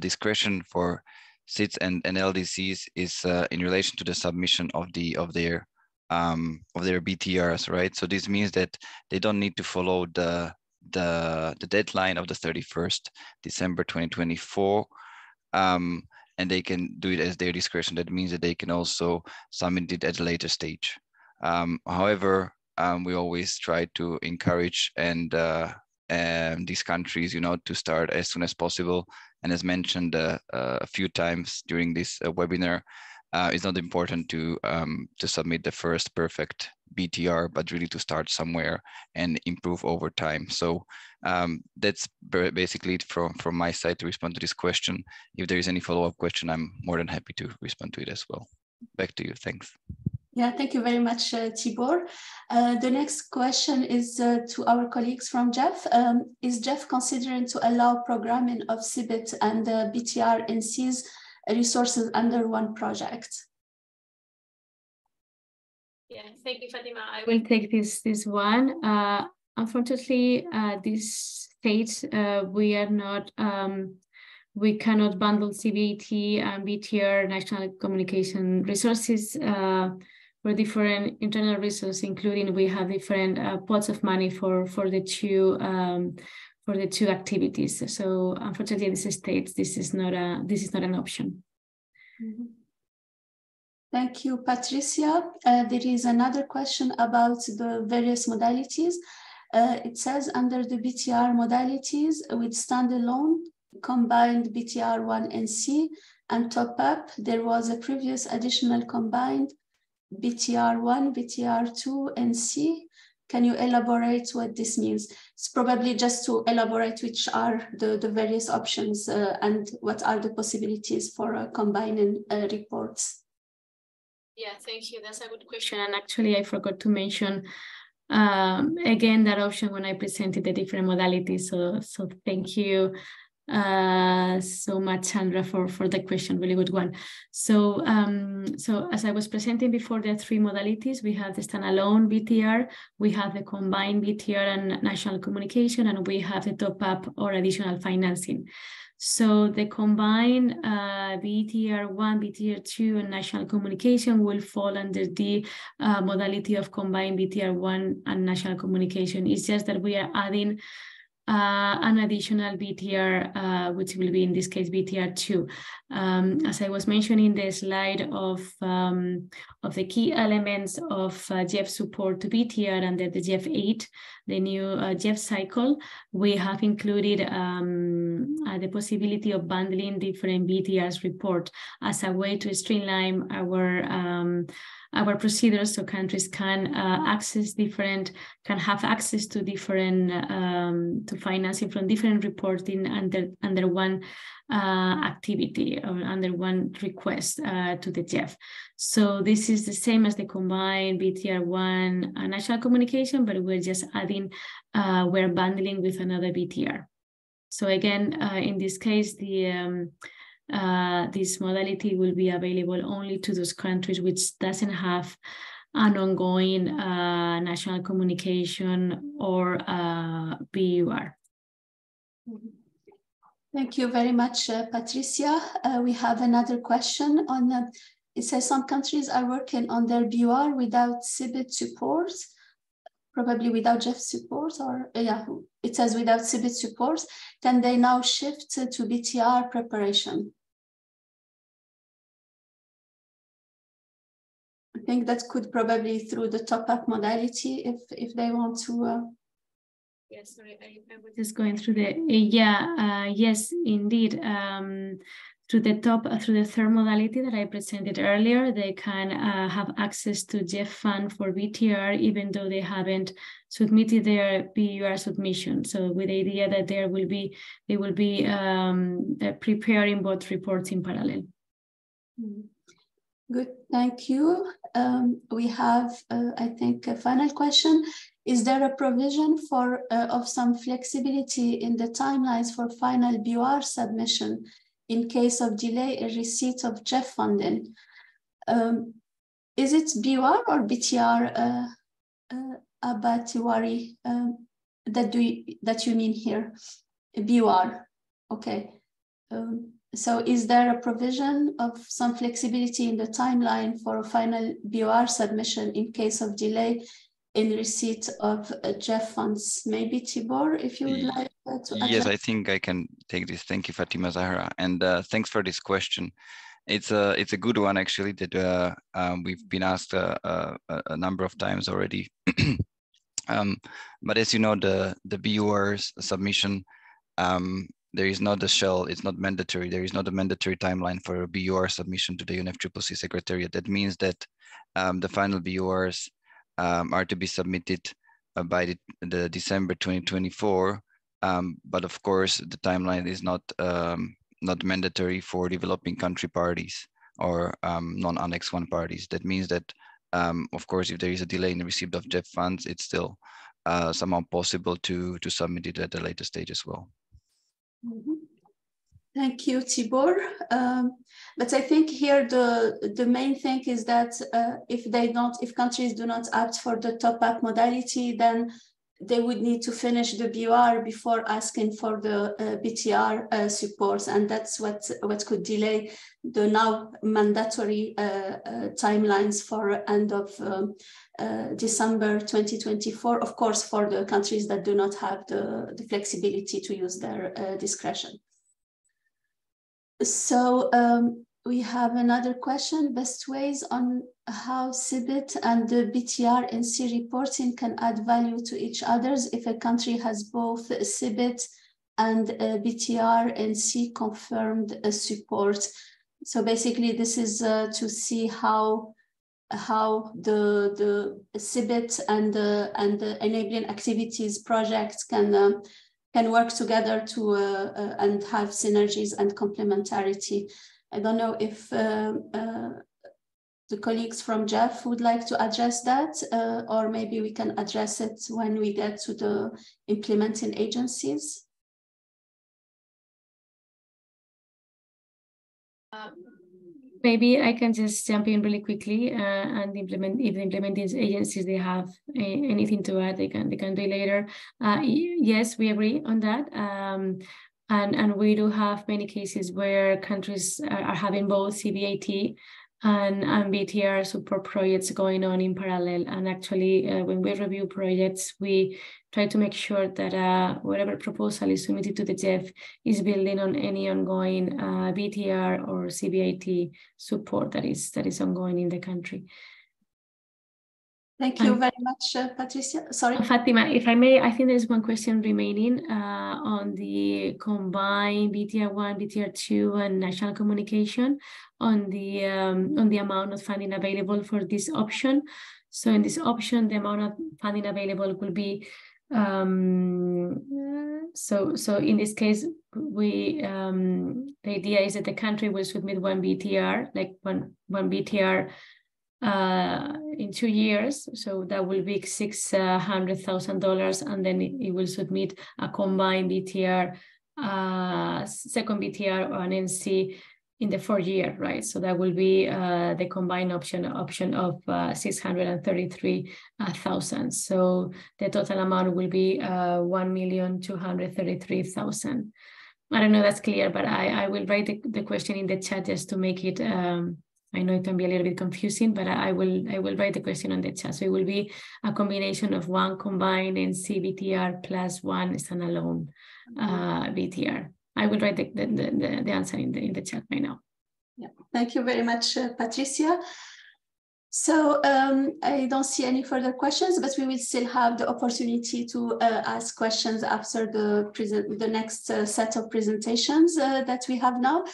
discretion for SIDS and LDCs is in relation to the submission of their BTRs, right? So this means that they don't need to follow the deadline of the 31st December 2024, and they can do it as their discretion. That means that they can also submit it at a later stage. However, we always try to encourage these countries, to start as soon as possible. And as mentioned a few times during this webinar, it's not important to submit the first perfect BTR, but really to start somewhere and improve over time. So that's basically it from my side to respond to this question. If there is any follow-up question, I'm more than happy to respond to it as well. Back to you. Thanks. Yeah, thank you very much, Tibor. The next question is to our colleagues from GEF. Is GEF considering to allow programming of CBIT and BTR NCs resources under one project? Yeah, thank you, Fatima. I will take this one. Unfortunately, this stage we are not. We cannot bundle CBIT and BTR national communication resources for different internal resources, including we have different pots of money for the two activities. So unfortunately, at this stage, this is not an option. Mm-hmm. Thank you, Patricia. There is another question about the various modalities. It says under the BTR modalities with standalone, combined BTR1 NC and top up, there was a previous additional combined BTR1, BTR2 NC. Can you elaborate what this means? It's probably just to elaborate which are the various options and what are the possibilities for combining reports. Yeah, thank you. That's a good question. And actually, I forgot to mention again that option when I presented the different modalities. So thank you so much, Sandra, for the question. Really good one. So as I was presenting before, the three modalities: we have the standalone BTR, we have the combined BTR and national communication, and we have the top-up or additional financing. So the combined BTR1, BTR2, and national communication will fall under the modality of combined BTR1 and national communication. It's just that we are adding an additional BTR, which will be in this case BTR2. As I was mentioning the slide of the key elements of GEF support to BTR under the GEF 8, the new GEF cycle, we have included the possibility of bundling different BTRs report as a way to streamline our procedures, so countries can have access to different to financing from different reporting under one activity or under one request to the GEF. So this is the same as the combined BTR1 national communication, but we're just adding, we're bundling with another BTR. So again, in this case, this modality will be available only to those countries which doesn't have an ongoing national communication or BUR. Thank you very much, Patricia. We have another question on, it says some countries are working on their BUR without CBIT support, probably without GEF support, or yeah, it says without CBIT support. Can they now shift to BTR preparation? I think that could probably through the top-up modality if they want to. Yes, sorry, I was just going through the yes, indeed. Through the third modality that I presented earlier, they can have access to GEF fund for BTR even though they haven't submitted their BUR submission. So with the idea that they will be preparing both reports in parallel. Good, thank you. We have, I think, a final question. Is there a provision for of some flexibility in the timelines for final BUR submission in case of delay in receipt of GEF funding? Is it BUR or BTR, Abatiwari, that you mean here? BUR, okay. So is there a provision of some flexibility in the timeline for a final BUR submission in case of delay in receipt of GEF funds? Maybe Tibor, if you would like to address. Yes, I think I can take this. Thank you, Fatima Zahra, and thanks for this question. It's a good one actually that we've been asked a number of times already. But as you know, the BUR's submission, there is not a shell, it's not mandatory. There is not a mandatory timeline for a BUR submission to the UNFCCC Secretariat. That means that the final BURs are to be submitted by the December 2024. But of course, the timeline is not mandatory for developing country parties or non-Annex 1 parties. That means that, of course, if there is a delay in the receipt of GEF funds, it's still somehow possible to submit it at a later stage as well. Mm-hmm. Thank you, Tibor. But I think here the main thing is that if countries do not opt for the top-up modality, then they would need to finish the BUR before asking for the BTR support, and that's what could delay the now mandatory timelines for end of December 2024, of course, for the countries that do not have the flexibility to use their discretion. So we have another question: best ways on how CBIT and the BTR and C reporting can add value to each other's if a country has both CBIT and BTR and C confirmed support. So basically this is to see how how the CBIT and the enabling activities projects can work together to and have synergies and complementarity. I don't know if the colleagues from GEF would like to address that, or maybe we can address it when we get to the implementing agencies. Maybe I can just jump in really quickly and implement. If the implementing agencies they have anything to add, they can do it later. Yes, we agree on that, and we do have many cases where countries are having both CBAT and BTR support projects going on in parallel. And actually, when we review projects, we try to make sure that whatever proposal is submitted to the GEF is building on any ongoing BTR or CBAT support that is ongoing in the country. Thank you very much, Patricia. Sorry. Fatima, if I may, I think there's one question remaining on the combined BTR1, BTR2, and national communication on the amount of funding available for this option. So in this option, the amount of funding available will be so in this case, we the idea is that the country will submit one BTR, like one BTR in 2 years, so that will be $600,000, and then it will submit a combined BTR, second BTR or an NC in the 4th year, right? So that will be the combined option of $633,000. So the total amount will be $1,233,000. I don't know if that's clear, but I will write the question in the chat just to make it. I know it can be a little bit confusing, but I will write the question on the chat. So it will be a combination of one combined NC BTR plus one standalone BTR. I will write the answer in the chat right now. Yeah, thank you very much, Patricia. So I don't see any further questions, but we will still have the opportunity to ask questions after the next set of presentations that we have now.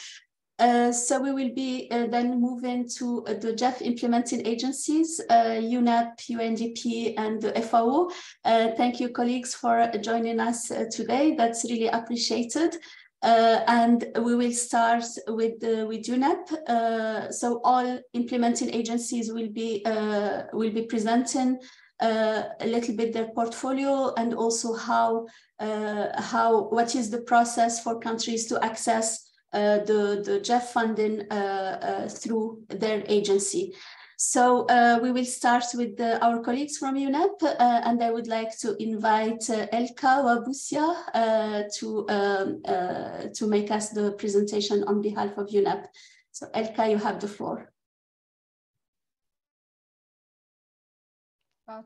So we will be then moving to the GEF implementing agencies, UNEP, UNDP, and the FAO. Thank you, colleagues, for joining us today. That's really appreciated. And we will start with UNEP. So all implementing agencies will be presenting a little bit their portfolio, and also what is the process for countries to access the GEF funding through their agency. So we will start with our colleagues from UNEP, and I would like to invite Elka Wabusia to make us the presentation on behalf of UNEP. So Elka, you have the floor.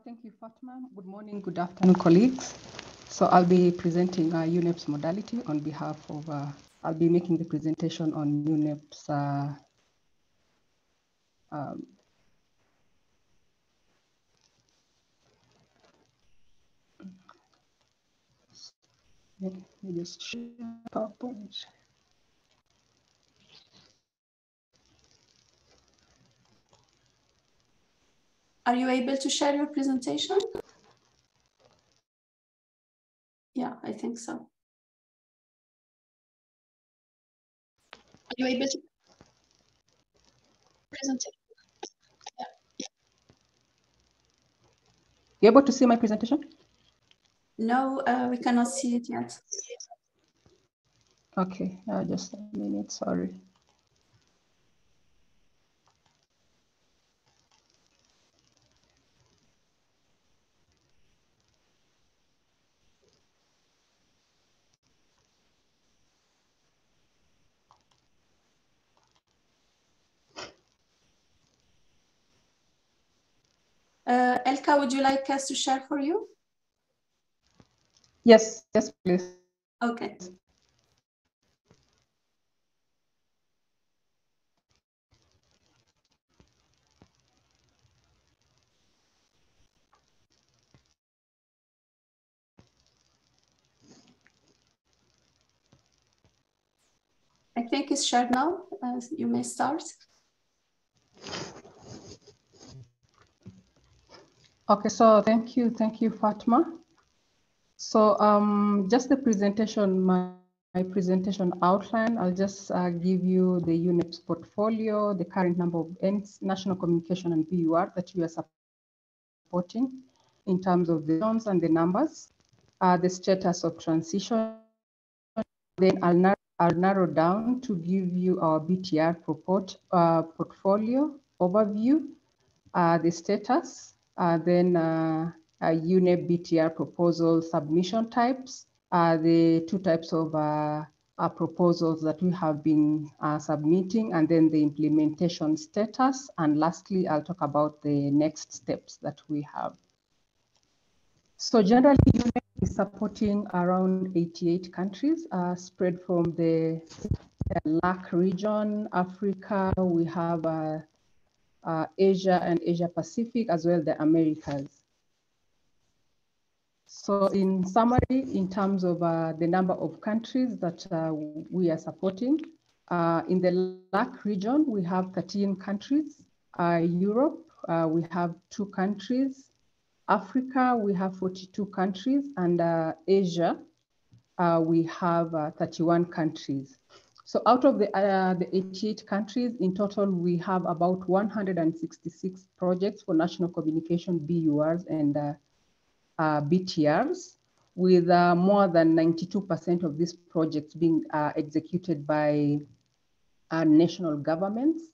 Thank you, Fatma. Good morning, good afternoon, colleagues. So I'll be presenting UNEP's modality on behalf of, I'll be making the presentation on UNEP's let me just share PowerPoint. Are you able to share your presentation? Yeah, I think so. Are you able to present it? Yeah. You able to see my presentation? No, we cannot see it yet. Okay, just a minute, sorry. Elka, would you like us to share for you? Yes, yes, please. Okay. I think it's shared now. You may start. Okay, so thank you, Fatma. So just the presentation, my presentation outline, I'll just give you the UNEP's portfolio, the current number of national communication and BUR that we are supporting in terms of the zones and the numbers, the status of transition. Then I'll narrow down to give you our BTR portfolio overview, the status, then UNEP BTR proposal submission types, the two types of proposals that we have been submitting, and then the implementation status. And lastly, I'll talk about the next steps that we have. So generally, UNEP is supporting around 88 countries spread from the LAC region, Africa, we have Asia and Asia Pacific, as well as the Americas. So in summary, in terms of the number of countries that we are supporting, in the LAC region, we have 13 countries. Europe, we have 2 countries. Africa, we have 42 countries, and Asia, we have 31 countries. So out of the 88 countries, in total, we have about 166 projects for national communication BURs and BTRs, with more than 92% of these projects being executed by national governments.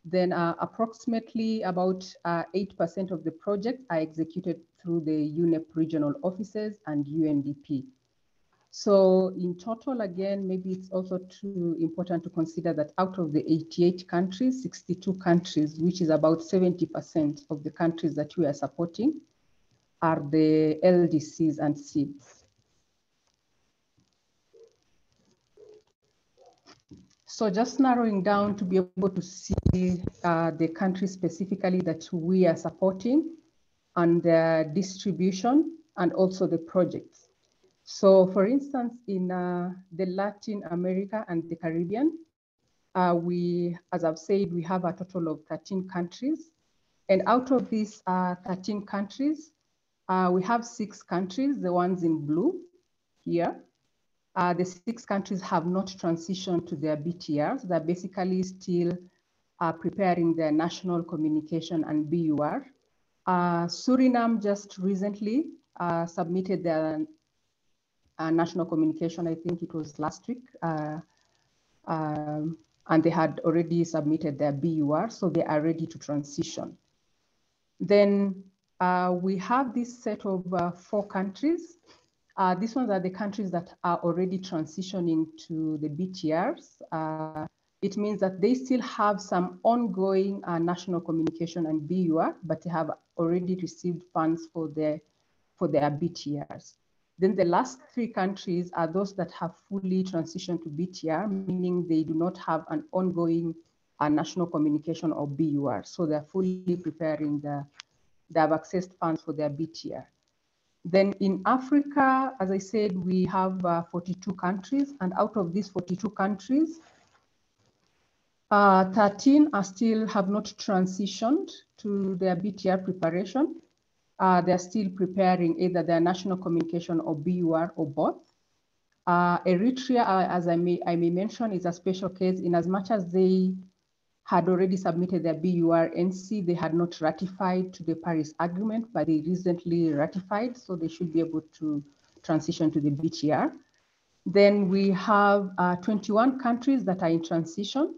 Then approximately about 8% of the projects are executed through the UNEP regional offices and UNDP. So in total, again, maybe it's also too important to consider that out of the 88 countries, 62 countries, which is about 70% of the countries that we are supporting, are the LDCs and SIDs. So just narrowing down to be able to see the countries specifically that we are supporting and their distribution and also the projects. So for instance, in the Latin America and the Caribbean, as I've said, we have a total of 13 countries. And out of these 13 countries, we have 6 countries, the ones in blue here. The 6 countries have not transitioned to their BTRs. They're basically still preparing their national communication and BUR. Suriname just recently submitted their national communication, I think it was last week, and they had already submitted their BUR, so they are ready to transition. Then we have this set of 4 countries. These ones are the countries that are already transitioning to the BTRs. It means that they still have some ongoing national communication and BUR, but they have already received funds for their BTRs. Then the last 3 countries are those that have fully transitioned to BTR, meaning they do not have an ongoing national communication or BUR. So they're fully preparing they have accessed funds for their BTR. Then in Africa, as I said, we have 42 countries, and out of these 42 countries, 13 are still have not transitioned to their BTR preparation. They're still preparing either their national communication or BUR or both. Eritrea, as I may mention, is a special case in as much as they had already submitted their BUR-NC, they had not ratified to the Paris Agreement, but they recently ratified, so they should be able to transition to the BTR. Then we have 21 countries that are in transition.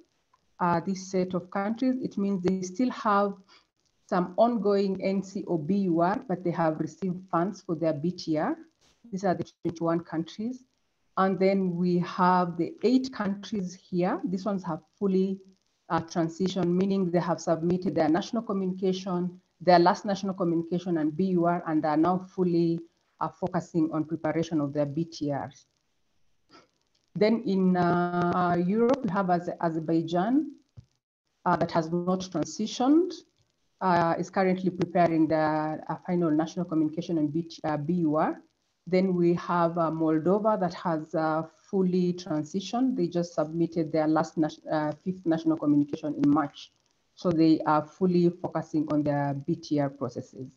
This set of countries, it means they still have some ongoing NC or BUR, but they have received funds for their BTR. These are the 21 countries. And then we have the 8 countries here. These ones have fully transitioned, meaning they have submitted their national communication, their last national communication and BUR, and are now fully focusing on preparation of their BTRs. Then in Europe, we have Azerbaijan that has not transitioned, is currently preparing the final national communication and BUR. Then we have Moldova that has fully transitioned. They just submitted their last 5th national communication in March. So they are fully focusing on their BTR processes.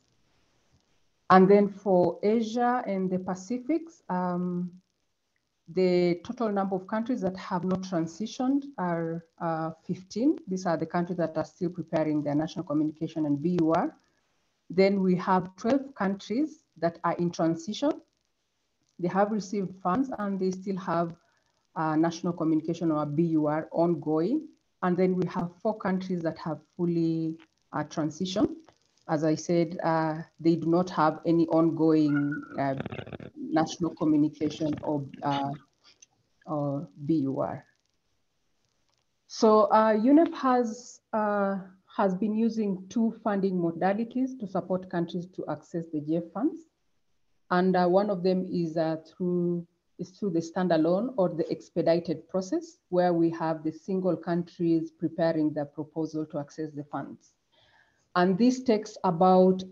And then for Asia and the Pacifics, the total number of countries that have not transitioned are 15. These are the countries that are still preparing their national communication and BUR. Then we have 12 countries that are in transition. They have received funds and they still have national communication or BUR ongoing. And then we have 4 countries that have fully transitioned. As I said, they do not have any ongoing national communication or BUR. So UNEP has been using 2 funding modalities to support countries to access the GEF funds. And one of them is through the standalone or the expedited process, where we have the single countries preparing the proposal to access the funds. And this takes about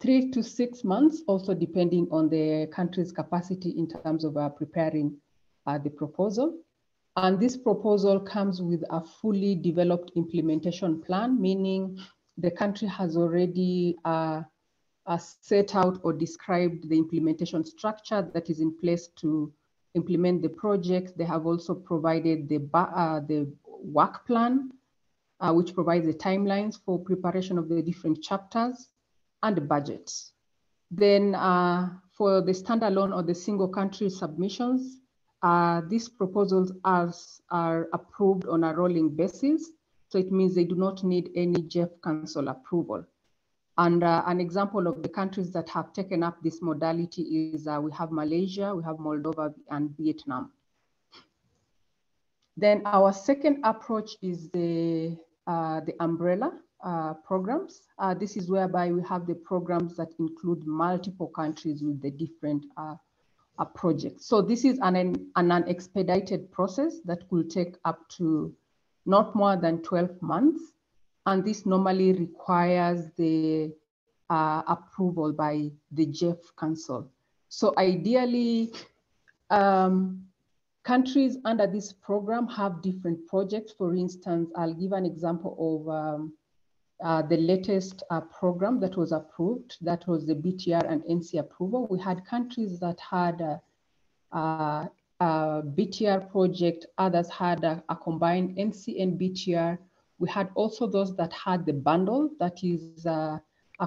3 to 6 months, also depending on the country's capacity in terms of preparing the proposal. And this proposal comes with a fully developed implementation plan, meaning the country has already set out or described the implementation structure that is in place to implement the project. They have also provided the work plan, which provides the timelines for preparation of the different chapters and the budgets. Then for the standalone or the single country submissions, these proposals are approved on a rolling basis. So it means they do not need any GEF Council approval. And an example of the countries that have taken up this modality is we have Malaysia, we have Moldova, and Vietnam. Then our second approach is the umbrella programs. This is whereby we have the programs that include multiple countries with the different projects. So this is an expedited process that will take up to not more than 12 months. And this normally requires the approval by the GEF Council. So ideally, countries under this program have different projects. For instance, I'll give an example of the latest program that was approved. That was the BTR and NC approval. We had countries that had a BTR project, others had a combined NC and BTR. We had also those that had the bundle, that is a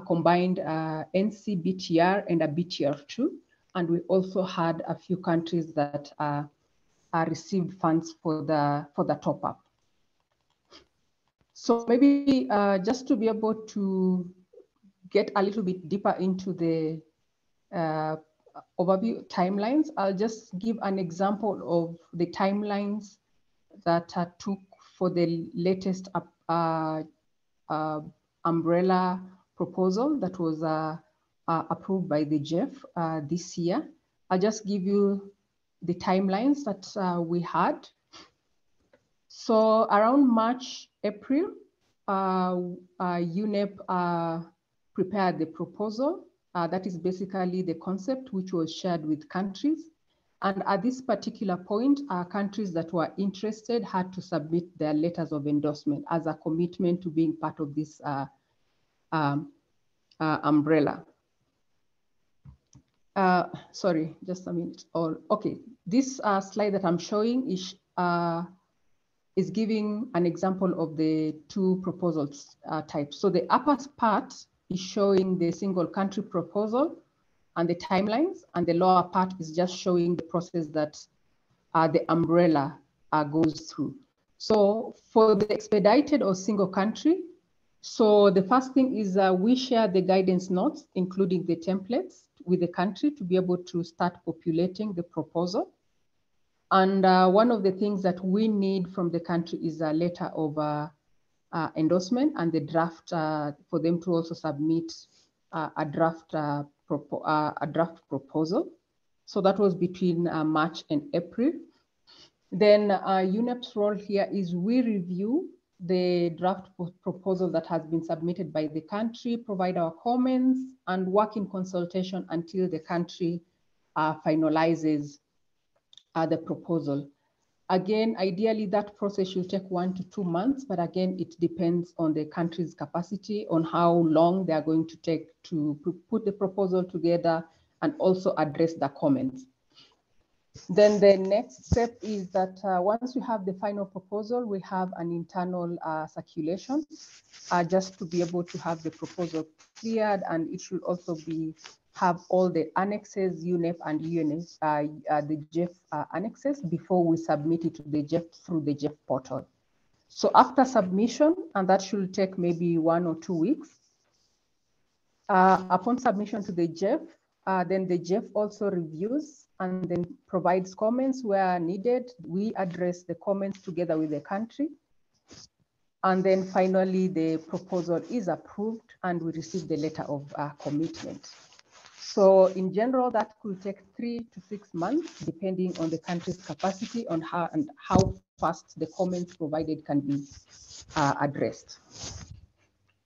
combined NC BTR and a BTR2. And we also had a few countries that received funds for the top up. So maybe just to be able to get a little bit deeper into the overview timelines, I'll just give an example of the timelines that took for the latest umbrella proposal that was approved by the GEF this year. I'll just give you the timelines that we had. So around March, April, UNEP prepared the proposal. That is basically the concept which was shared with countries. And at this particular point, countries that were interested had to submit their letters of endorsement as a commitment to being part of this umbrella. Sorry, just a minute. Okay, this slide that I'm showing is giving an example of the 2 proposals types. So the upper part is showing the single country proposal and the timelines, and the lower part is just showing the process that the umbrella goes through. So for the expedited or single country, so the first thing is we share the guidance notes, including the templates, with the country to be able to start populating the proposal. And one of the things that we need from the country is a letter of endorsement and the draft for them to also submit a draft proposal. So that was between March and April. Then UNEP's role here is we review the draft proposal that has been submitted by the country, provide our comments, and work in consultation until the country finalizes the proposal. Again, ideally, that process should take 1 to 2 months, but again, it depends on the country's capacity, on how long they are going to take to put the proposal together and also address the comments. Then the next step is that once we have the final proposal, we have an internal circulation just to be able to have the proposal cleared, and it should also have all the annexes, UNEP and UNS, the GEF annexes before we submit it to the GEF through the GEF portal. So after submission, and that should take maybe 1 or 2 weeks, upon submission to the GEF, then the GEF also reviews and then provides comments where needed. We address the comments together with the country. And then finally, the proposal is approved and we receive the letter of commitment. So in general, that could take 3 to 6 months, depending on the country's capacity on how fast the comments provided can be addressed.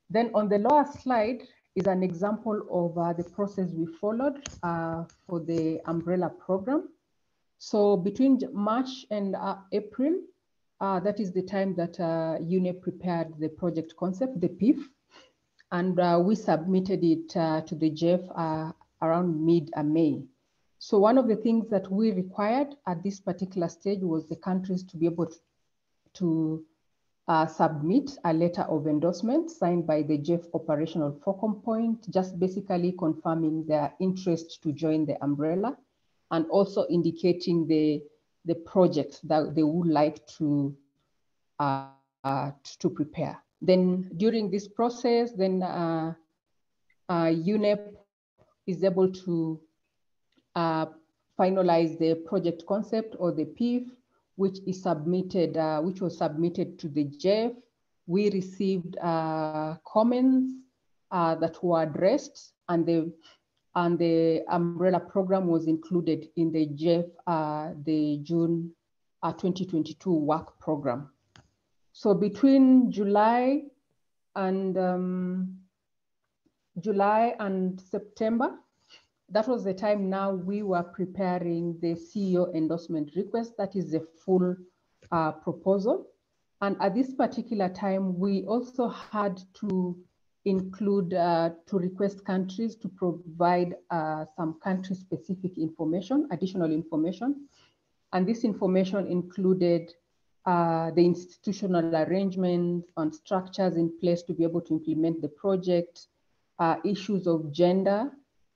Then on the lower slide is an example of the process we followed for the umbrella program. So between March and April, that is the time that UNEP prepared the project concept, the PIF, and we submitted it to the GEF around mid-May. So one of the things that we required at this particular stage was the countries to be able to submit a letter of endorsement signed by the GEF operational focal point, just basically confirming their interest to join the umbrella and also indicating the project that they would like to prepare. Then during this process, then UNEP is able to finalize the project concept or the PIF, which is submitted, which was submitted to the GEF. We received comments that were addressed, and the umbrella program was included in the GEF, the June 2022 work program. So between July and September, that was the time now we were preparing the CEO endorsement request, that is the full proposal. And at this particular time, we also had to include, to request countries to provide some country-specific information, additional information. And this information included the institutional arrangements and structures in place to be able to implement the project, issues of gender,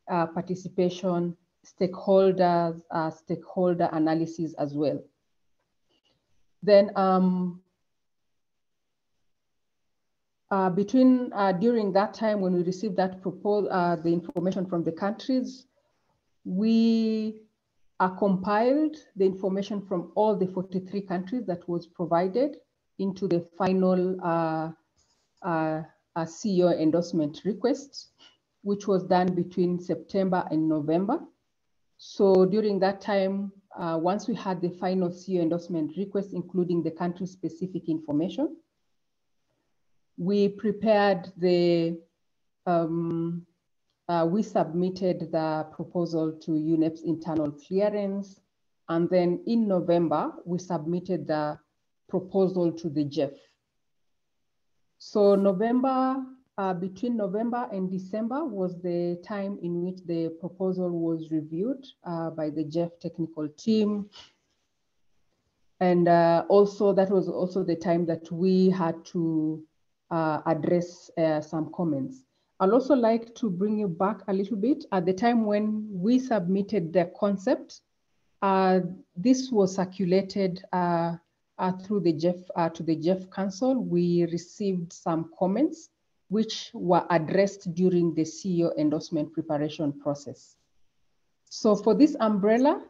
participation, stakeholders, stakeholder analysis as well. Then during that time when we received that proposal, the information from the countries, we compiled the information from all the 43 countries that was provided into the final CEO endorsement request, which was done between September and November. So during that time, once we had the final CEO endorsement request, including the country-specific information, we prepared the, we submitted the proposal to UNEP's internal clearance. And then in November, we submitted the proposal to the GEF. So between November and December was the time in which the proposal was reviewed by the GEF technical team. And also that was also the time that we had to address some comments. I'd also like to bring you back a little bit. At the time when we submitted the concept, this was circulated through the GEF to the GEF Council. We received some comments which were addressed during the CEO endorsement preparation process. So for this umbrella,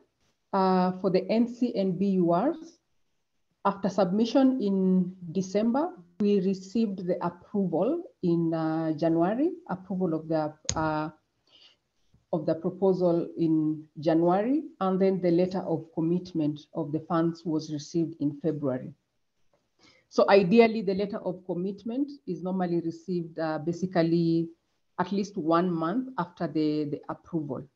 for the NC and BURs, after submission in December, we received the approval in January, approval of the proposal in January, and then the letter of commitment of the funds was received in February. So ideally, the letter of commitment is normally received basically at least 1 month after the approval.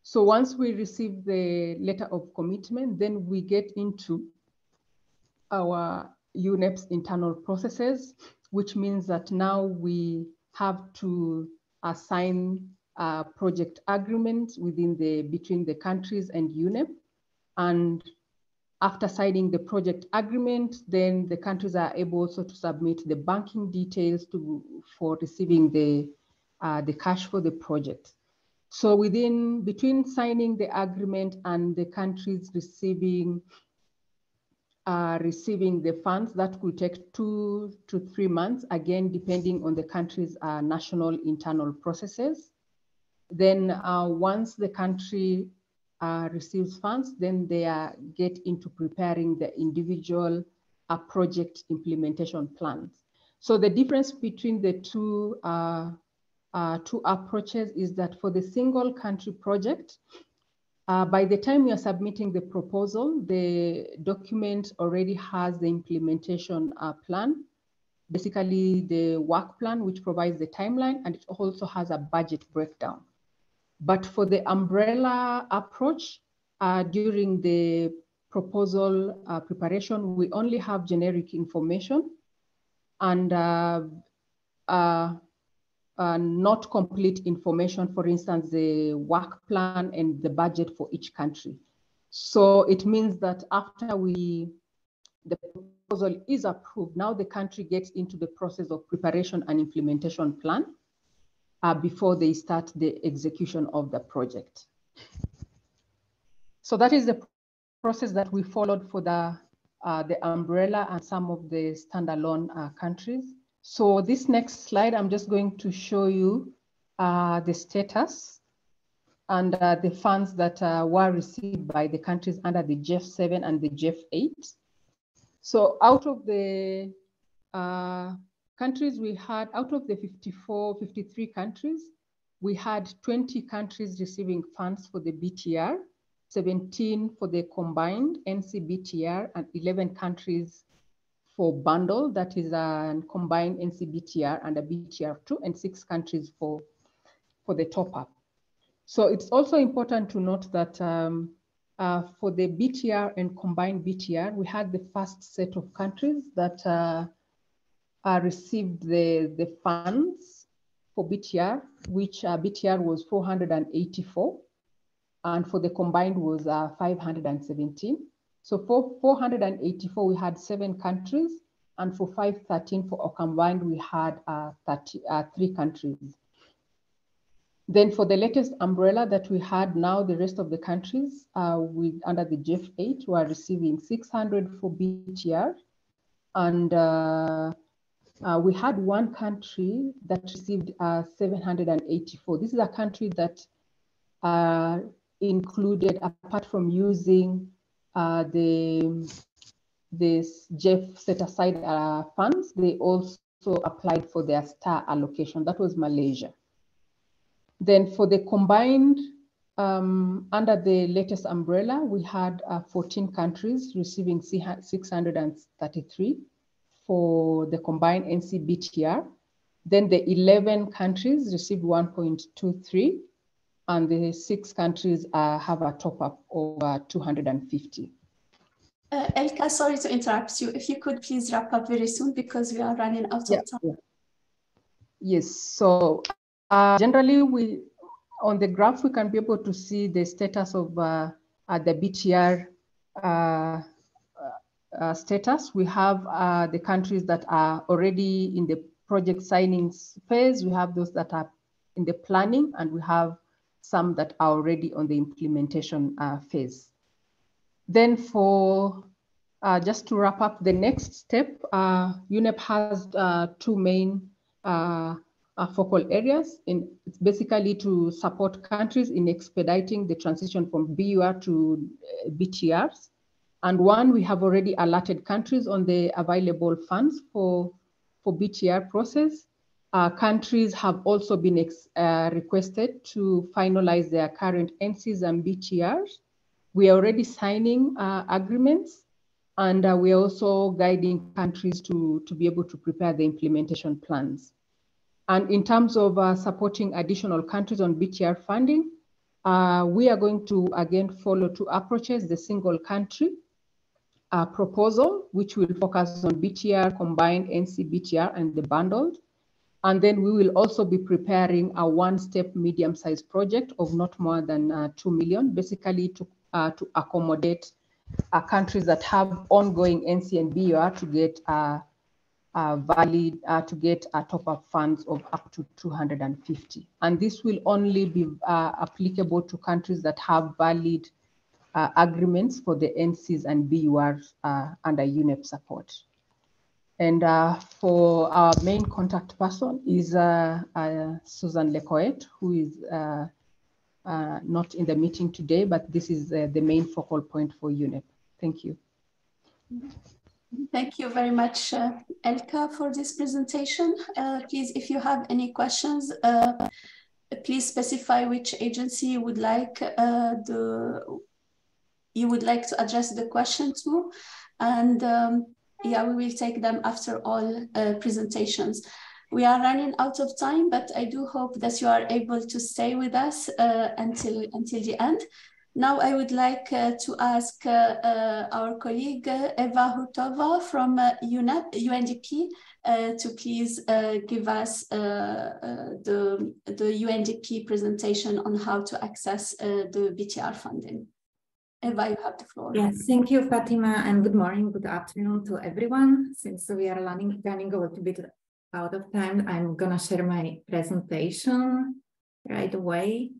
So once we receive the letter of commitment, then we get into our UNEP's internal processes, which means that now we have to assign project agreements between the countries and UNEP. And after signing the project agreement, then the countries are able also to submit the banking details for receiving the cash for the project. So between signing the agreement and the countries receiving the funds, that could take 2 to 3 months, again, depending on the country's national internal processes. Then once the country receives funds, then they get into preparing the individual project implementation plans. So the difference between the two approaches is that for the single country project, by the time you're submitting the proposal, the document already has the implementation plan, basically the work plan, which provides the timeline, and it also has a budget breakdown. But for the umbrella approach, during the proposal preparation, we only have generic information and not complete information, for instance, the work plan and the budget for each country. So it means that after the proposal is approved, now the country gets into the process of preparation and implementation plan before they start the execution of the project. So that is the process that we followed for the umbrella and some of the standalone countries. So this next slide, I'm just going to show you the status and the funds that were received by the countries under the GEF 7 and the GEF 8. So out of the countries we had, out of the 53 countries, we had 20 countries receiving funds for the BTR, 17 for the combined NC-BTR, and 11 countries for bundle, that is a combined NC-BTR and a BTR2, and 6 countries for the top-up. So it's also important to note that for the BTR and combined BTR, we had the first set of countries that received the funds for BTR, which BTR was 484, and for the combined was 517. So for 484, we had 7 countries, and for 513 for combined, we had 3 countries. Then for the latest umbrella that we had now, the rest of the countries under the GEF 8 were receiving 600 for BTR, and we had 1 country that received 784. This is a country that included, apart from using this GEF set aside funds, they also applied for their star allocation. That was Malaysia. Then for the combined, under the latest umbrella, we had 14 countries receiving 633 for the combined NC-BTR. Then the 11 countries received 1.23, and the 6 countries have a top-up of 250. Elka, sorry to interrupt you. If you could please wrap up very soon because we are running out of time. Yeah. Yes, so generally on the graph, we can be able to see the status of the BTR status. We have the countries that are already in the project signing phase. We have those that are in the planning, and we have some that are already on the implementation phase. Then for, just to wrap up the next step, UNEP has 2 main focal areas. It's basically to support countries in expediting the transition from BUR to BTRs. And 1, we have already alerted countries on the available funds for BTR process. Countries have also been requested to finalize their current NCs and BTRs. We are already signing agreements, and we are also guiding countries to be able to prepare the implementation plans. And in terms of supporting additional countries on BTR funding, we are going to again follow 2 approaches: the single country proposal, which will focus on BTR, combined NC BTR, and the bundled. And then we will also be preparing a one-step medium-sized project of not more than 2 million, basically to accommodate countries that have ongoing NC and BUR to get top-up funds of up to 250. And this will only be applicable to countries that have valid agreements for the NCs and BURs under UNEP support. And for our main contact person is Susan Lecoet, who is not in the meeting today, but this is the main focal point for UNEP. Thank you. Thank you very much, Elka, for this presentation. Please, if you have any questions, please specify which agency you would like to address the question to, and yeah, we will take them after all presentations. We are running out of time, but I do hope that you are able to stay with us until the end. Now I would like to ask our colleague Eva Hurtova from UNDP to please give us the UNDP presentation on how to access the BTR funding. Eva, you have the floor. Yes, thank you, Fatima, and good morning, good afternoon to everyone. Since we are running a little bit out of time, I'm gonna share my presentation right away.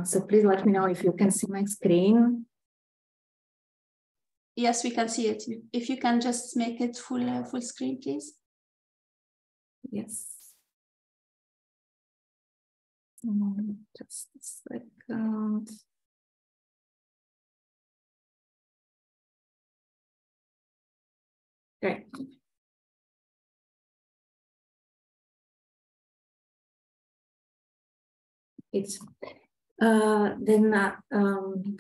So please let me know if you can see my screen. Yes, we can see it. If you can just make it full screen, please. Yes. Just a second. Great. Good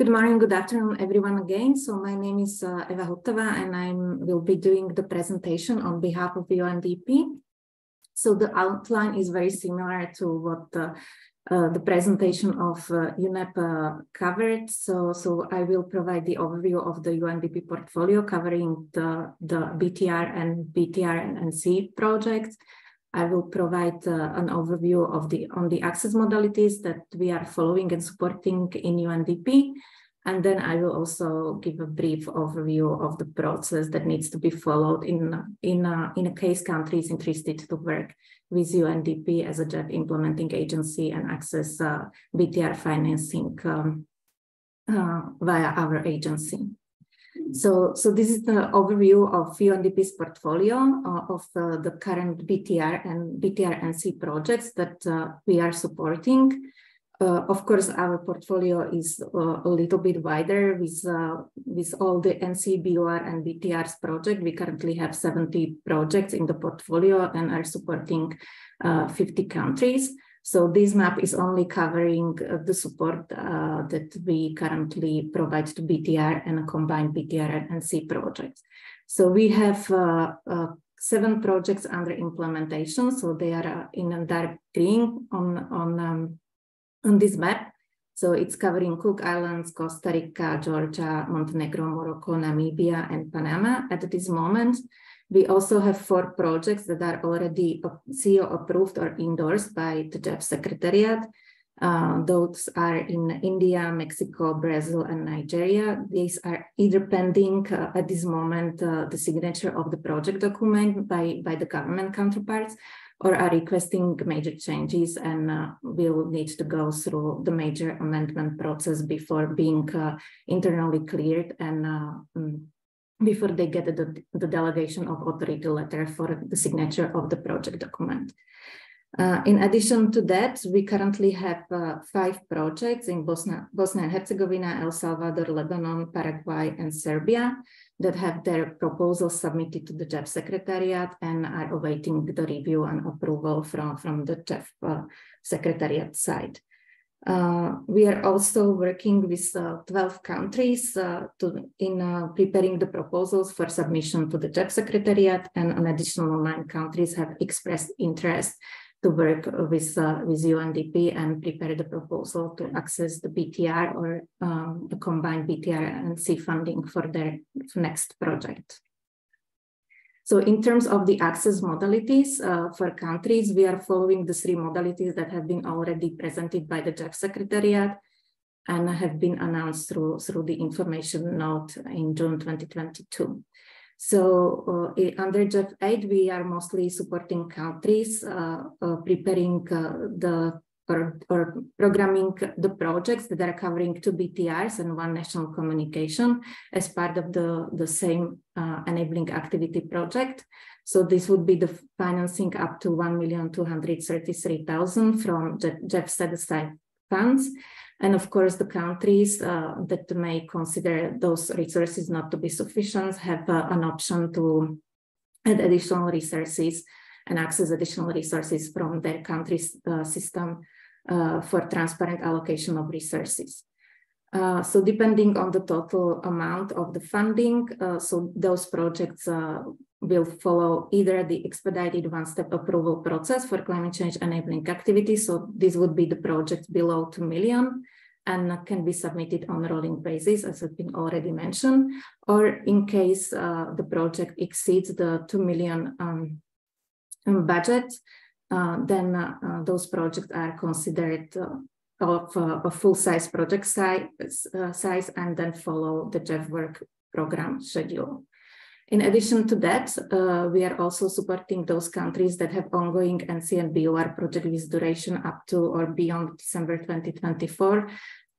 morning, good afternoon, everyone again. So my name is Eva Hurtova, and I will be doing the presentation on behalf of UNDP. So the outline is very similar to what the presentation of UNEP covered. So I will provide the overview of the UNDP portfolio covering the BTR and BTR and NC projects. I will provide an overview of the access modalities that we are following and supporting in UNDP. And then I will also give a brief overview of the process that needs to be followed in a case countries interested to work with UNDP as a GEF implementing agency and access BTR financing via our agency. So this is the overview of UNDP's portfolio of the current BTR and BTR-NC projects that we are supporting. Of course, our portfolio is a little bit wider with all the NC, BUR, and BTRs project. We currently have 70 projects in the portfolio and are supporting 50 countries. So this map is only covering the support that we currently provide to BTR and a combined BTR and NC projects. So we have 7 projects under implementation. So they are in a dark green on this map. So it's covering Cook Islands, Costa Rica, Georgia, Montenegro, Morocco, Namibia, and Panama at this moment. We also have 4 projects that are already CEO approved or endorsed by the GEF Secretariat. Those are in India, Mexico, Brazil, and Nigeria. These are either pending at this moment the signature of the project document by the government counterparts, or are requesting major changes and will need to go through the major amendment process before being internally cleared and before they get the delegation of authority letter for the signature of the project document. In addition to that, we currently have 5 projects in Bosnia and Herzegovina, El Salvador, Lebanon, Paraguay, and Serbia that have their proposals submitted to the GEF Secretariat and are awaiting the review and approval from the GEF Secretariat side. We are also working with 12 countries in preparing the proposals for submission to the GEF Secretariat, and an additional 9 countries have expressed interest to work with UNDP and prepare the proposal to access the BTR or the combined BTR and C funding for their next project. So in terms of the access modalities for countries, we are following the 3 modalities that have been already presented by the GEF Secretariat and have been announced through the information note in June 2022. So under GEF 8, we are mostly supporting countries preparing or programming the projects that are covering 2 BTRs and 1 national communication as part of the same enabling activity project. So this would be the financing up to 1,233,000 from GEF set-aside funds. And of course, the countries that may consider those resources not to be sufficient have an option to add additional resources and access additional resources from their country's system for transparent allocation of resources. So depending on the total amount of the funding, so those projects will follow either the expedited one-step approval process for climate change enabling activities. So this would be the projects below 2 million and can be submitted on a rolling basis, as has been already mentioned, or in case the project exceeds the 2 million budget, then those projects are considered of a full-size project size and then follow the GEF work program schedule. In addition to that, we are also supporting those countries that have ongoing NC and BOR project with duration up to or beyond December 2024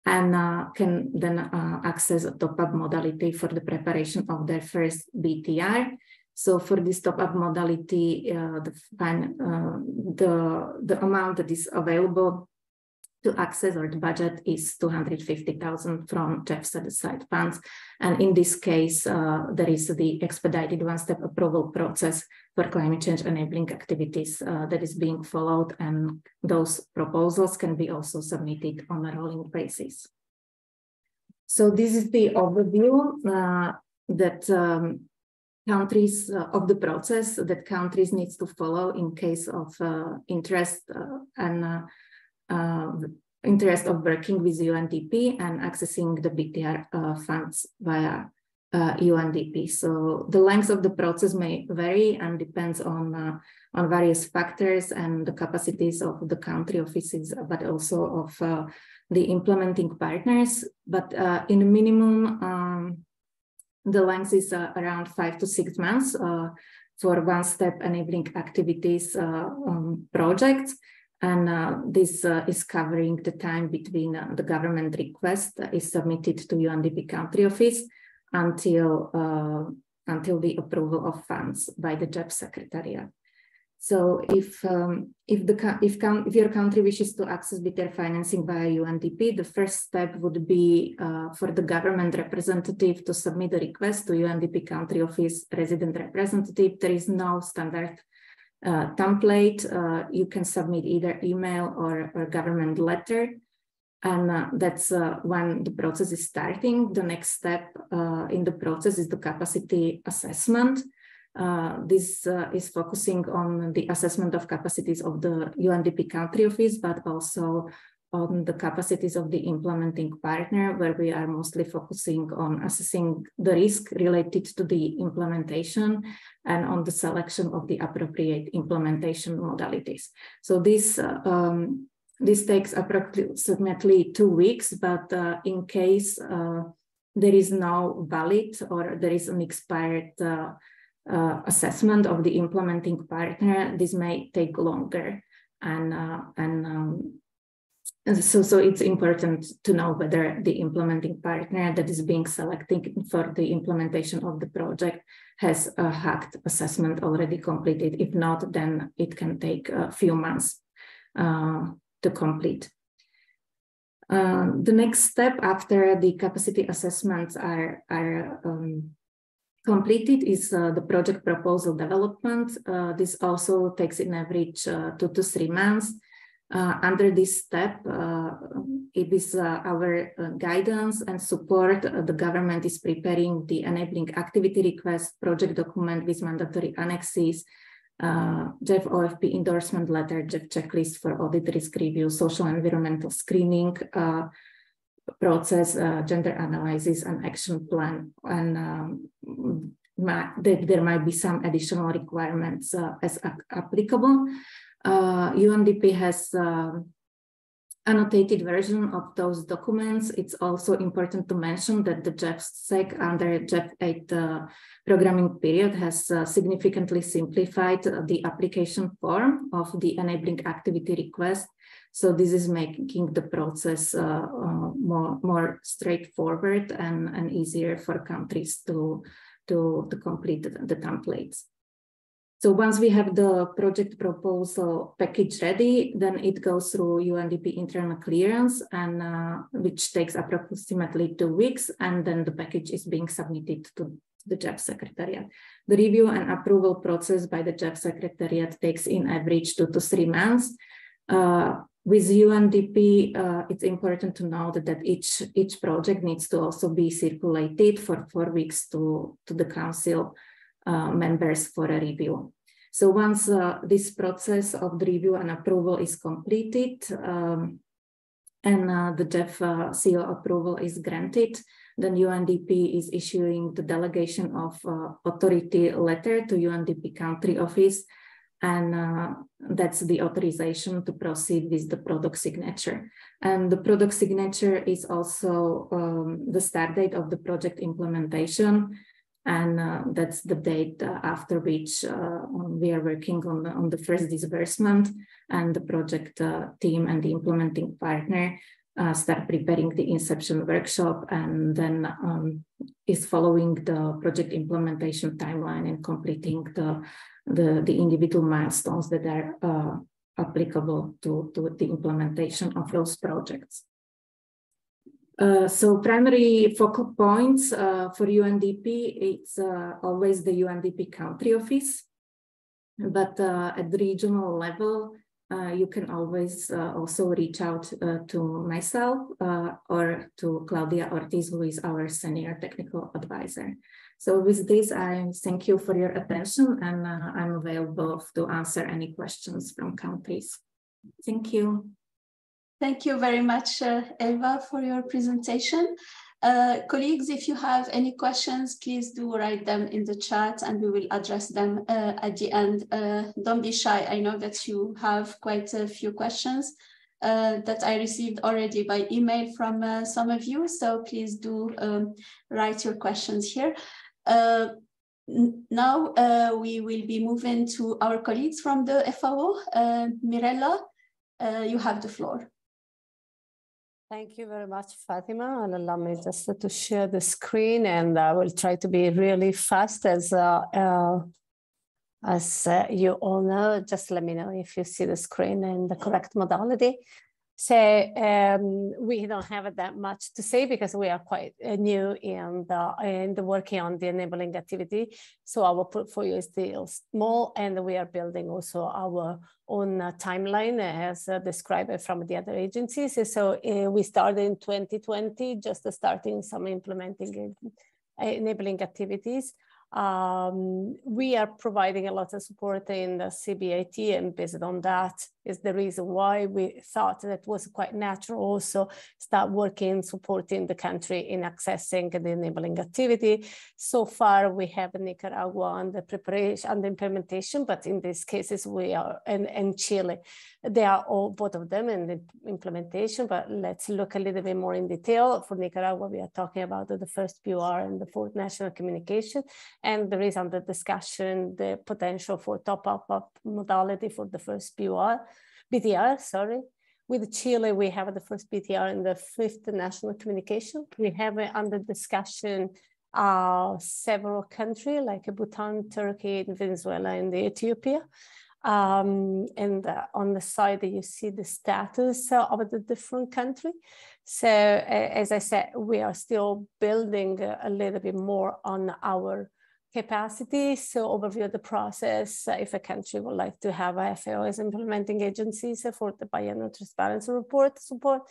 and can then access a top-up modality for the preparation of their first BTR. So for this top-up modality, the amount that is available to access or the budget is 250,000 from GEF set-aside funds. And in this case, there is the expedited one-step approval process for climate change enabling activities that is being followed, and those proposals can be also submitted on a rolling basis. So this is the overview that countries of the process that countries needs to follow in case of interest of working with UNDP and accessing the BTR funds via UNDP. So the length of the process may vary and depends on various factors and the capacities of the country offices, but also of the implementing partners. But in a minimum, the length is around 5 to 6 months for one-step enabling activities projects. And this is covering the time between the government request is submitted to UNDP country office until the approval of funds by the GEF Secretariat. So if your country wishes to access BTR financing via UNDP, the first step would be for the government representative to submit a request to UNDP country office resident representative. There is no standard template. You can submit either email or government letter, and that's when the process is starting. The next step in the process is the capacity assessment. This is focusing on the assessment of capacities of the UNDP country office, but also on the capacities of the implementing partner, where we are mostly focusing on assessing the risk related to the implementation and on the selection of the appropriate implementation modalities. So this takes approximately 2 weeks, but in case there is no valid or there is an expired assessment of the implementing partner, this may take longer. So it's important to know whether the implementing partner that is being selected for the implementation of the project has a HACT assessment already completed. If not, then it can take a few months to complete. The next step after the capacity assessments are completed is the project proposal development. This also takes in average 2 to 3 months. Under this step, it is our guidance and support. The government is preparing the enabling activity request project document with mandatory annexes GEF OFP endorsement letter, GEF checklist for audit risk review, social environmental screening process, gender analysis, and action plan. And there might be some additional requirements as applicable. UNDP has annotated version of those documents. It's also important to mention that the GEF-SEC under GEF 8 programming period has significantly simplified the application form of the enabling activity request. So this is making the process more straightforward and easier for countries to complete the templates. So once we have the project proposal package ready, then it goes through UNDP internal clearance, and which takes approximately 2 weeks, and then the package is being submitted to the GEF Secretariat. The review and approval process by the GEF Secretariat takes in average 2 to 3 months. With UNDP, it's important to note that each project needs to also be circulated for 4 weeks to the Council members for a review. So once this process of the review and approval is completed and the GEF seal approval is granted, then UNDP is issuing the delegation of authority letter to UNDP country office, and that's the authorization to proceed with the product signature. And the product signature is also the start date of the project implementation. And that's the date after which we are working on the first disbursement, and the project team and the implementing partner start preparing the inception workshop, and then is following the project implementation timeline and completing the individual milestones that are applicable to the implementation of those projects. So primary focal points for UNDP, it's always the UNDP country office, but at the regional level, you can always also reach out to myself or to Claudia Ortiz, who is our senior technical advisor. So with this, I thank you for your attention, and I'm available to answer any questions from countries. Thank you. Thank you very much, Eva, for your presentation. Colleagues, if you have any questions, please do write them in the chat and we will address them at the end. Don't be shy. I know that you have quite a few questions that I received already by email from some of you. So please do write your questions here. Now we will be moving to our colleagues from the FAO. Mirella, you have the floor. Thank you very much, Fatima, and allow me just to share the screen, and I will try to be really fast as you all know. Just let me know if you see the screen in the correct modality. So we don't have that much to say because we are quite new in the working on the enabling activity. So our portfolio is still small, and we are building also our own timeline as described from the other agencies. So we started in 2020, just starting some implementing enabling activities. We are providing a lot of support in the CBIT, and based on that is the reason why we thought that it was quite natural also start working, supporting the country in accessing the enabling activity. So far we have Nicaragua on the preparation and the implementation, but in these cases we are, and Chile, they are all, both of them in the implementation, but let's look a little bit more in detail. For Nicaragua, we are talking about the first BTR and the fourth national communication, and there is under discussion the potential for top-up of modality for the first BTR, sorry. With Chile, we have the first BTR and the fifth national communication. We have under discussion several countries like Bhutan, Turkey, Venezuela, and Ethiopia. And on the side, you see the status of the different countries. So as I said, we are still building a little bit more on our capacity. So overview of the process, if a country would like to have a FAO as implementing agencies for the biannual transparency report support,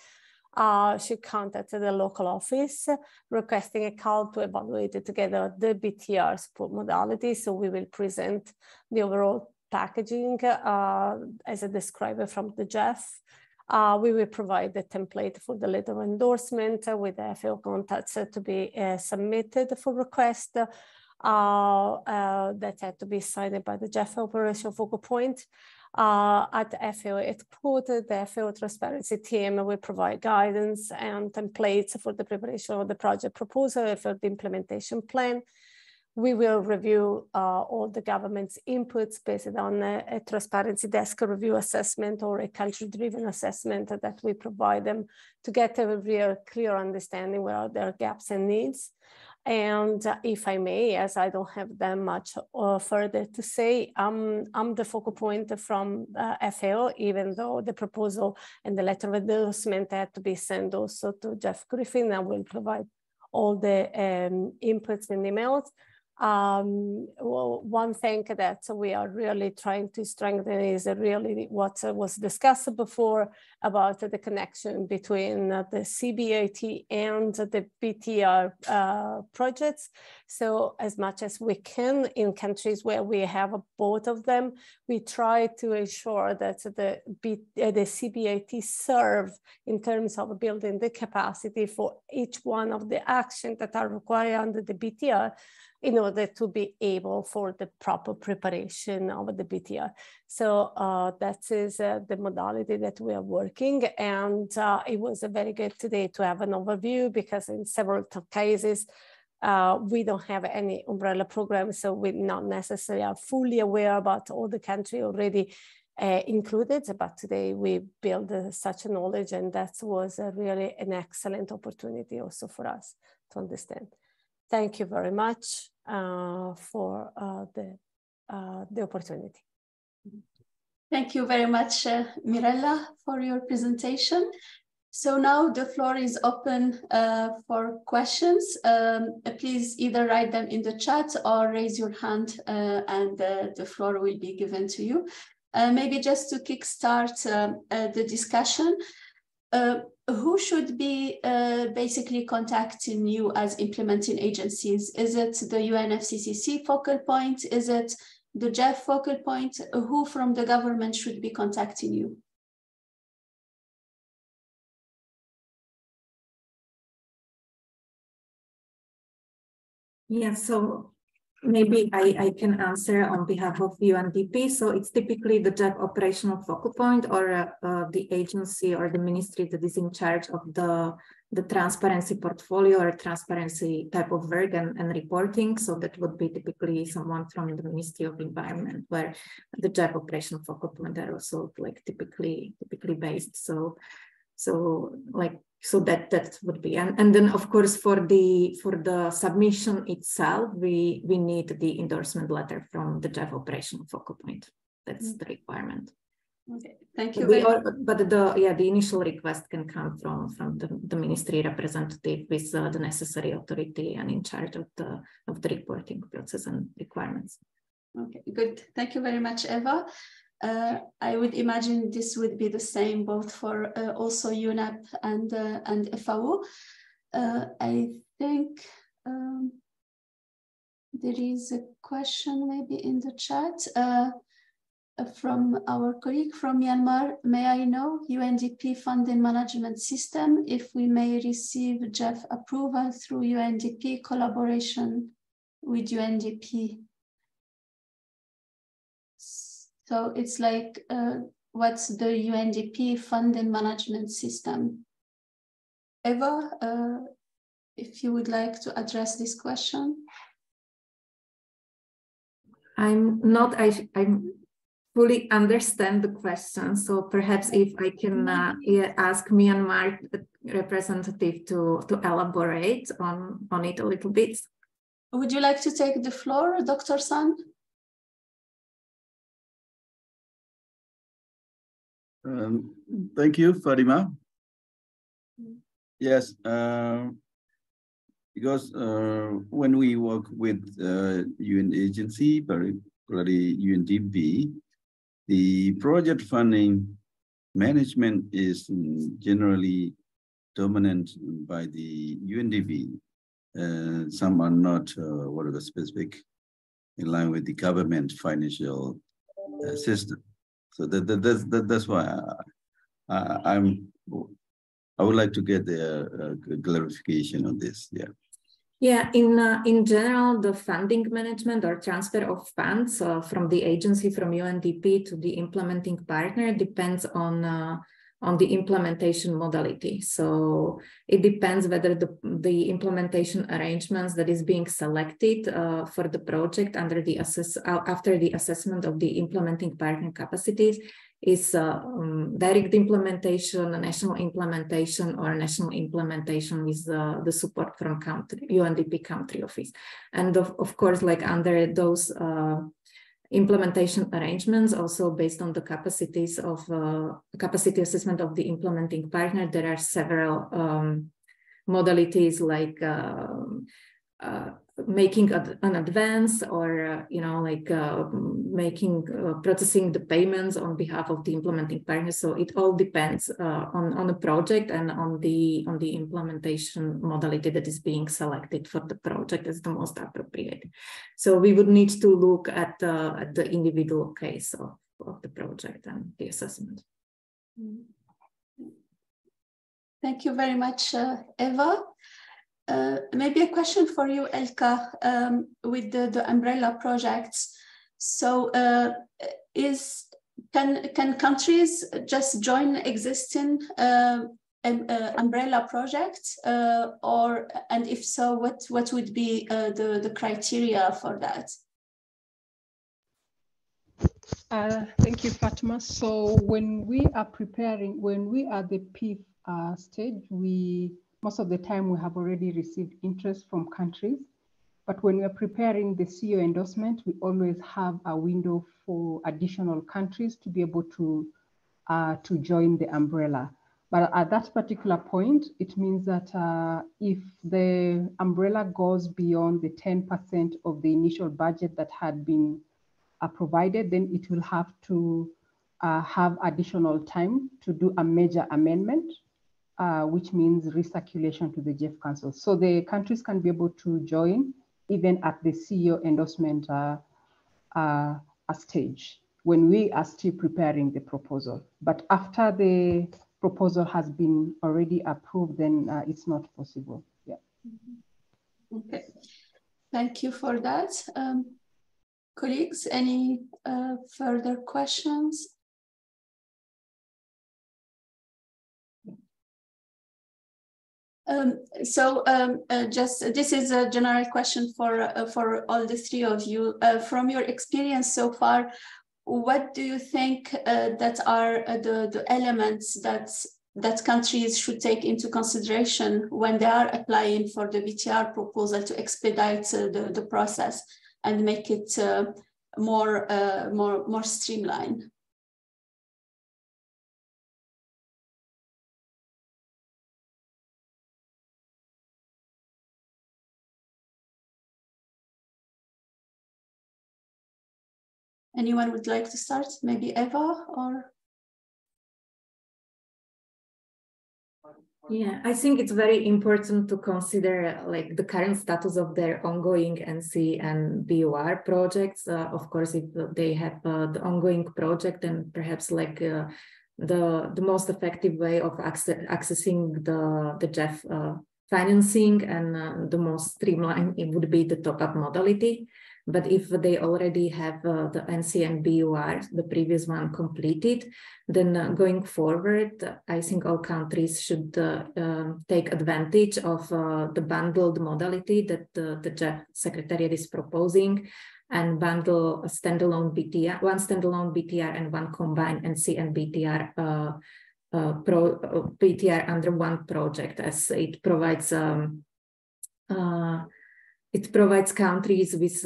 should contact the local office requesting a call to evaluate together the BTR support modality. So we will present the overall packaging, as a describer from the GEF. We will provide the template for the letter of endorsement with the FAO contacts to be submitted for request that had to be signed by the GEF operation focal point. At FAO headquarters, the FAO transparency team will provide guidance and templates for the preparation of the project proposal for the implementation plan. We will review all the government's inputs based on a transparency desk review assessment or a country-driven assessment that we provide them to get a real clear understanding where are their gaps and needs. And if I may, as I don't have that much further to say, I'm the focal point from FAO, even though the proposal and the letter of endorsement had to be sent also to Jeff Griffin. I will provide all the inputs and emails. Well, one thing that we are really trying to strengthen is really what was discussed before about the connection between the CBAT and the BTR projects. So as much as we can in countries where we have both of them, we try to ensure that the CBAT serve in terms of building the capacity for each one of the actions that are required under the BTR in order to be able for the proper preparation of the BTR. So that is the modality that we are working. And it was very good today to have an overview because in several cases, we don't have any umbrella program. So we're not necessarily are fully aware about all the country already included, but today we build such a knowledge, and that was really an excellent opportunity also for us to understand. Thank you very much for the opportunity. Thank you very much, Mirella, for your presentation. So now the floor is open for questions. Please either write them in the chat or raise your hand and the floor will be given to you. Maybe just to kickstart the discussion, who should be basically contacting you as implementing agencies? Is it the UNFCCC focal point? Is it the GEF focal point? Who from the government should be contacting you? Yeah, so maybe I can answer on behalf of UNDP. So it's typically the GEF operational focal point or the agency or the ministry that is in charge of the transparency portfolio or transparency type of work and reporting. So that would be typically someone from the Ministry of Environment, where the GEF operational focal point are also like typically based. So that would be, and then of course for the submission itself, we need the endorsement letter from the GEF operational focal point. That's the requirement. Okay, thank you. But the initial request can come from the ministry representative with the necessary authority and in charge of the reporting process and requirements. Okay, good. Thank you very much, Eva. I would imagine this would be the same both for also UNEP and FAO. I think there is a question maybe in the chat from our colleague from Myanmar. May I know UNDP funding management system, if we may receive GEF approval through UNDP collaboration with UNDP? So it's like, what's the UNDP funding management system? Eva, if you would like to address this question. I fully understand the question. So perhaps if I can ask Myanmar representative to elaborate on it a little bit. Would you like to take the floor, Dr. San? Thank you, Fatima. Yes, because when we work with UN agency, particularly UNDP, the project funding management is generally dominant by the UNDP. Some are not what are the specific in line with the government financial system. So that's why I would like to get the clarification on this. Yeah. Yeah, in general, the funding management or transfer of funds from the agency, from UNDP to the implementing partner depends on the implementation modality. So it depends whether the implementation arrangements that is being selected for the project after the assessment of the implementing partner capacities is direct implementation, national implementation, or national implementation with the support from UNDP country office. And of course, like under those implementation arrangements, also based on the capacities of capacity assessment of the implementing partner, there are several modalities like making an advance, or processing the payments on behalf of the implementing partner. So it all depends on the project and on the implementation modality that is being selected for the project as the most appropriate. So we would need to look at the individual case of the project and the assessment. Thank you very much, Eva. Maybe a question for you, Elka, with the umbrella projects. So can countries just join existing umbrella projects, and if so, what would be the criteria for that? Thank you, Fatma. So when we are at the PIF stage, most of the time we have already received interest from countries. But when we are preparing the CEO endorsement, we always have a window for additional countries to be able to join the umbrella. But at that particular point, it means that if the umbrella goes beyond the 10% of the initial budget that had been provided, then it will have to have additional time to do a major amendment, which means recirculation to the GEF Council. So the countries can be able to join even at the CEO endorsement stage when we are still preparing the proposal. But after the proposal has been already approved, then it's not possible. Yeah. Okay. Thank you for that. Colleagues, any further questions? This is a general question for all the three of you. From your experience so far, what do you think that are the elements that countries should take into consideration when they are applying for the BTR proposal to expedite the process and make it more streamlined? Anyone would like to start? Maybe Eva or? Yeah, I think it's very important to consider like the current status of their ongoing NC and BUR projects. Of course, if they have the ongoing project, and perhaps like the most effective way of accessing the GEF financing and the most streamlined, it would be the top-up modality. But if they already have the NC and BUR, the previous one completed, then going forward, I think all countries should take advantage of the bundled modality that the GEF Secretariat is proposing, and bundle a standalone BTR, one standalone BTR and one combined NC and BTR BTR under one project, as it provides countries with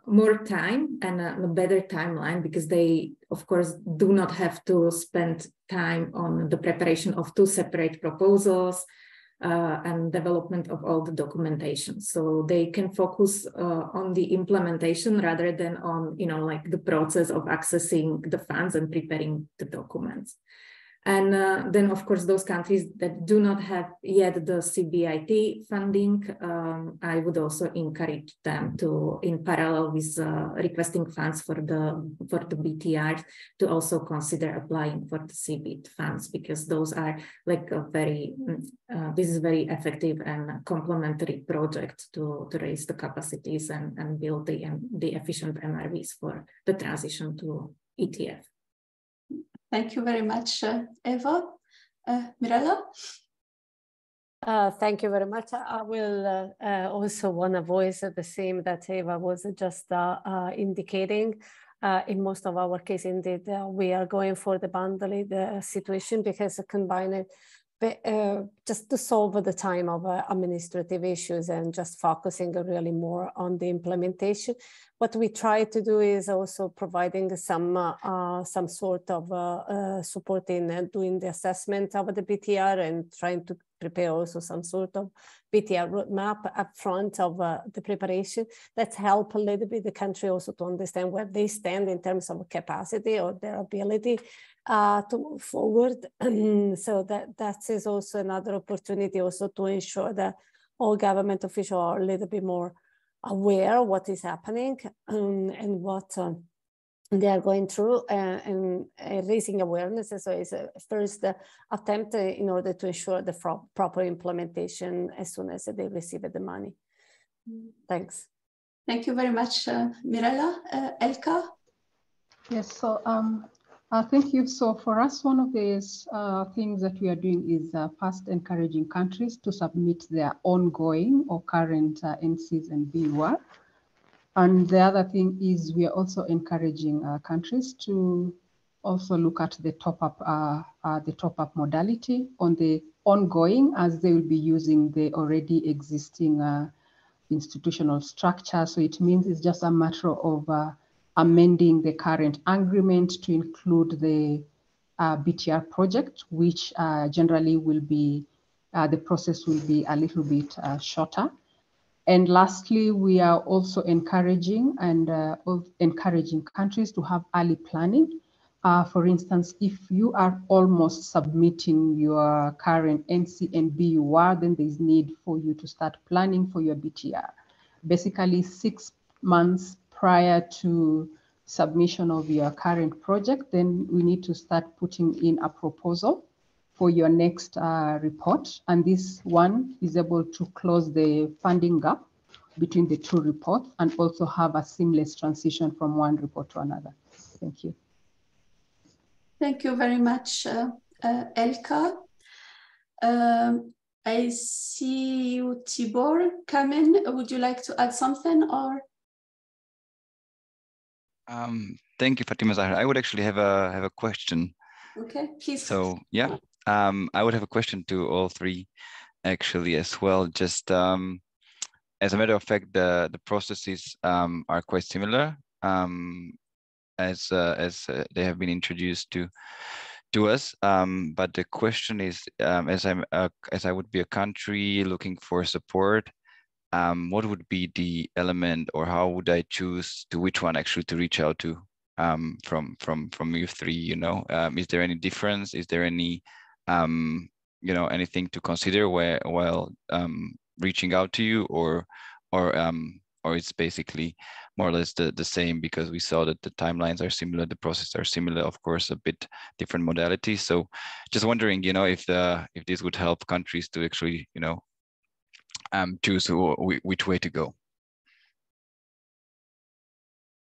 more time and a better timeline, because they, of course, do not have to spend time on the preparation of two separate proposals and development of all the documentation. So they can focus on the implementation rather than on, like the process of accessing the funds and preparing the documents. And then, of course, those countries that do not have yet the CBIT funding, I would also encourage them to, in parallel with requesting funds for the BTRs, to also consider applying for the CBIT funds, because those are like a very, this is very effective and complementary project to raise the capacities and build the efficient MRVs for the transition to ETF. Thank you very much, Eva. Mirella? Thank you very much. I will also want to voice the same that Eva was just indicating. In most of our cases, indeed, we are going for the bundled situation, because combining just to solve the time of administrative issues and just focusing really more on the implementation. What we try to do is also providing some sort of support in doing the assessment of the BTR and trying to prepare also some sort of BTR roadmap up front of the preparation. That help a little bit the country also to understand where they stand in terms of capacity or their ability to move forward. So that is also another opportunity also to ensure that all government officials are a little bit more aware of what is happening and what they are going through, and raising awareness. So it's a first attempt in order to ensure the proper implementation as soon as they receive the money. Thanks. Thank you very much, Mirella. Elka? Yes, so thank you. So for us, one of these things that we are doing is first encouraging countries to submit their ongoing or current NCs and BUR. And the other thing is we are also encouraging countries to also look at the top-up modality on the ongoing, as they will be using the already existing institutional structure. So it means it's just a matter of amending the current agreement to include the BTR project, which generally will be, the process will be a little bit shorter. And lastly, we are also encouraging countries to have early planning. For instance, if you are almost submitting your current NC and BUR, then there's need for you to start planning for your BTR. Basically 6 months prior to submission of your current project, then we need to start putting in a proposal for your next report. And this one is able to close the funding gap between the two reports and also have a seamless transition from one report to another. Thank you. Thank you very much, Elka. I see you, Tibor, come in. Would you like to add something or? Thank you, Fatima Zahra. I would actually have a question. Okay, please. So yeah, I would have a question to all three actually as well. Just as a matter of fact, the processes are quite similar as they have been introduced to us. But the question is, as I would be a country looking for support, what would be the element, or how would I choose to which one actually to reach out to from you three? You know, is there any difference? Is there any you know, anything to consider while reaching out to you, or it's basically more or less the same, because we saw that the timelines are similar, the processes are similar, of course, a bit different modalities. So just wondering, you know, if this would help countries to actually, you know, choose which way to go.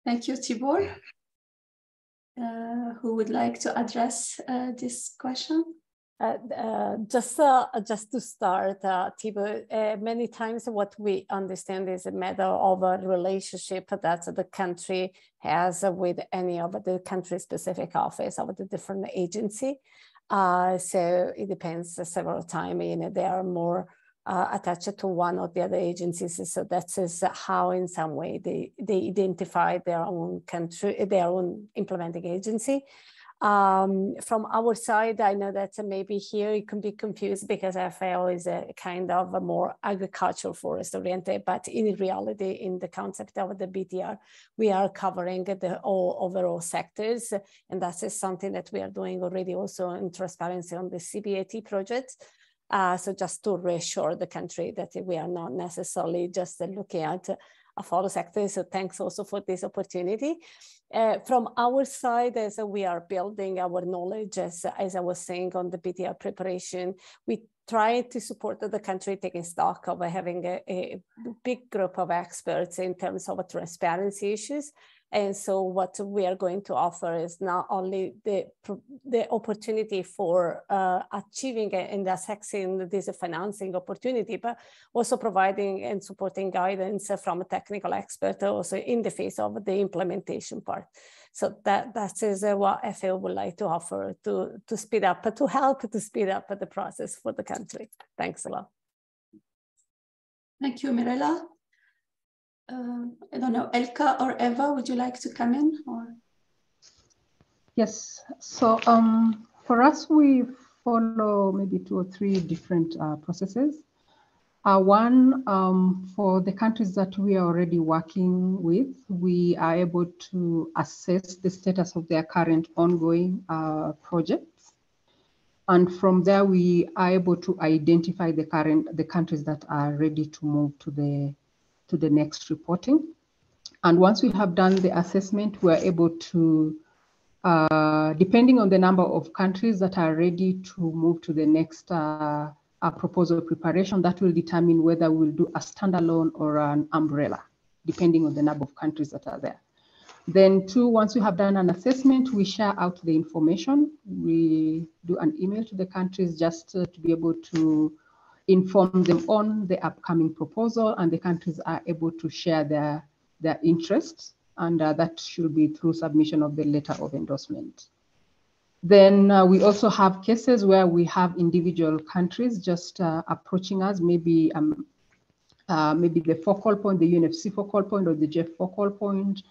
Thank you, Tibor. Who would like to address this question? Just to start, Tibor, many times what we understand is a matter of a relationship that the country has with any of the country-specific office of the different agency. So it depends several times. You know, they are more attached to one or the other agencies. So that is how, in some way, they identify their own country, their own implementing agency. From our side, I know that maybe here it can be confused because FAO is a kind of a more agricultural forest oriented, but in reality, in the concept of the BTR, we are covering the all overall sectors. And that is something that we are doing already also in transparency on the CBAT project. So just to reassure the country that we are not necessarily just looking at a follow sector. So thanks also for this opportunity. From our side, as we are building our knowledge, as I was saying on the BTR preparation, we try to support the country taking stock of having a big group of experts in terms of transparency issues. And so what we are going to offer is not only the opportunity for achieving and accessing this financing opportunity, but also providing and supporting guidance from a technical expert also in the face of the implementation part. So that is what FAO would like to offer to speed up, to help to speed up the process for the country. Thanks a lot. Thank you, Mirella. I don't know, Elka or Eva, would you like to come in? Or? Yes, so for us, we follow maybe 2 or 3 different processes. One, for the countries that we are already working with, we are able to assess the status of their current ongoing projects. And from there, we are able to identify the countries that are ready to move to the next reporting. And once we have done the assessment, we're able to, depending on the number of countries that are ready to move to the next proposal preparation, that will determine whether we'll do a standalone or an umbrella, depending on the number of countries that are there. Then 2, once we have done an assessment, we share out the information. We do an email to the countries just to be able to inform them on the upcoming proposal, and the countries are able to share their interests, and that should be through submission of the letter of endorsement. Then we also have cases where we have individual countries just approaching us, maybe the focal point, the UNFC focal point or the GEF focal point,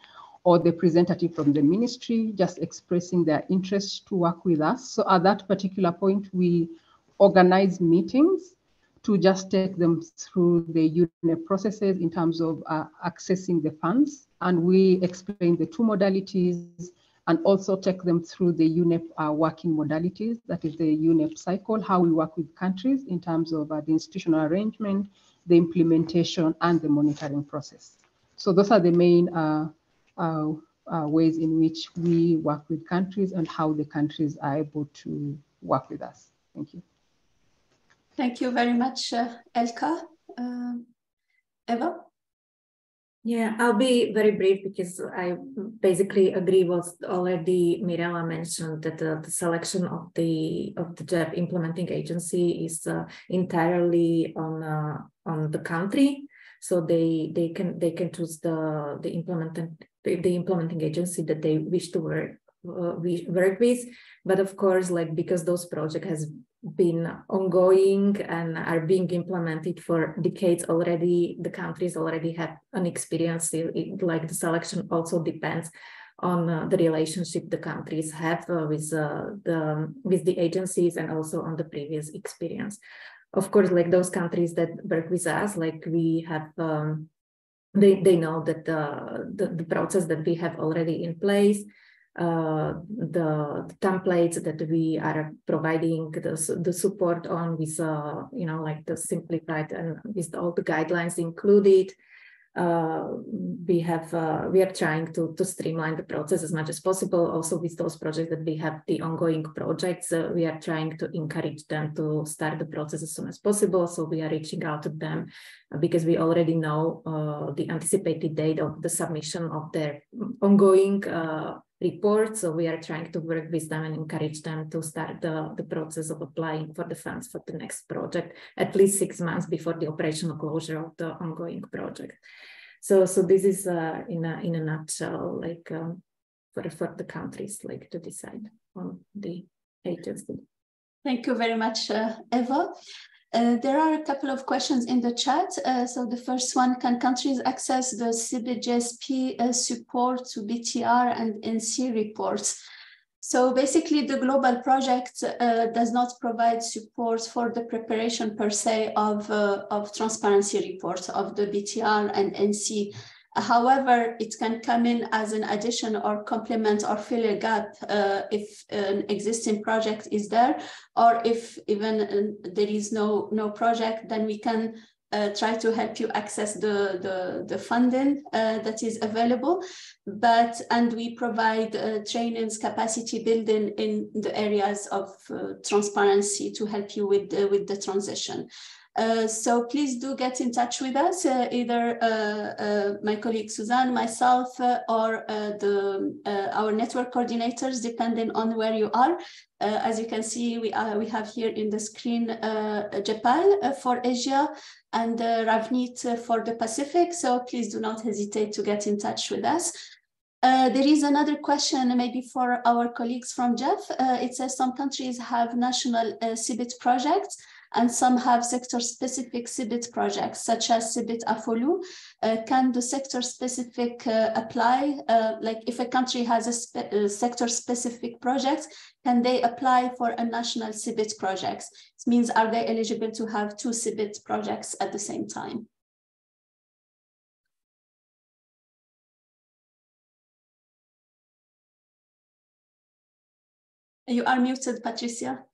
or the representative from the ministry just expressing their interest to work with us. So at that particular point, we organize meetings to just take them through the UNEP processes in terms of accessing the funds. And we explain the 2 modalities and also take them through the UNEP working modalities, that is the UNEP cycle, how we work with countries in terms of the institutional arrangement, the implementation, and the monitoring process. So those are the main ways in which we work with countries and how the countries are able to work with us. Thank you. Thank you very much, Elka. Eva? Yeah, I'll be very brief because I basically agree with already Mirella mentioned that the selection of the GEF implementing agency is entirely on the country. So they can choose the implementing agency that they wish to work with. But of course, like because those projects has been ongoing and are being implemented for decades already, the countries already have an experience. Like the selection also depends on the relationship the countries have with the agencies and also on the previous experience. Of course, like those countries that work with us, like we have, they know that the process that we have already in place, the templates that we are providing the support on with, like the simplified and with all the guidelines included. We are trying to streamline the process as much as possible. Also with those projects that we have, the ongoing projects, we are trying to encourage them to start the process as soon as possible. So we are reaching out to them because we already know the anticipated date of the submission of their ongoing report. So we are trying to work with them and encourage them to start the process of applying for the funds for the next project, at least 6 months before the operational closure of the ongoing project. So this is in a nutshell, like for the countries, like to decide on the agency. Thank you very much, Eva. There are a couple of questions in the chat. So the first one, can countries access the CBGSP support to BTR and NC reports? So basically, the global project does not provide support for the preparation per se of transparency reports of the BTR and NC. However, it can come in as an addition or complement or fill a gap if an existing project is there, or if even there is no project, then we can try to help you access the funding that is available. And we provide trainings, capacity building in the areas of transparency to help you with the transition. So please do get in touch with us, either my colleague Suzanne, myself, or our network coordinators, depending on where you are. As you can see, we have here in the screen Jepal for Asia and Ravneet for the Pacific. So please do not hesitate to get in touch with us. There is another question maybe for our colleagues from GEF. It says some countries have national CBIT projects and some have sector-specific CBIT projects, such as CBIT Afolu. Can the sector-specific apply? Like if a country has a sector-specific project, can they apply for a national CBIT project? It means, are they eligible to have 2 CBIT projects at the same time? You are muted, Patricia.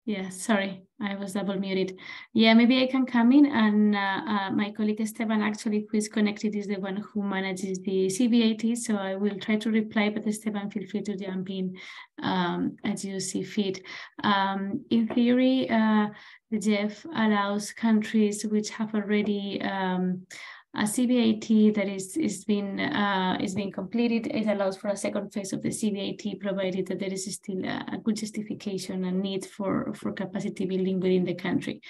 Yeah, sorry, I was double muted. Yeah, maybe I can come in, and my colleague Esteban, actually, who is connected, is the one who manages the CBAT. So I will try to reply, but Esteban, feel free to jump in as you see fit. In theory, the GEF allows countries which have already a CBAT that is being completed. It allows for a second phase of the CBAT, provided that there is still a good justification and need for capacity building within the country.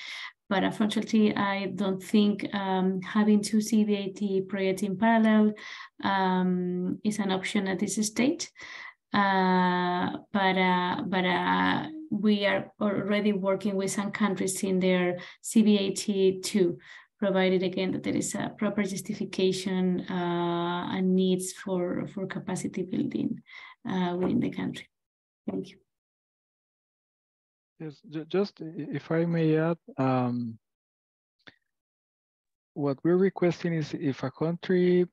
But unfortunately, I don't think having 2 CBAT projects in parallel is an option at this stage. But we are already working with some countries in their CBAT too, provided again that there is a proper justification and needs for capacity building within the country. Thank you. Yes, just if I may add, what we're requesting is if a country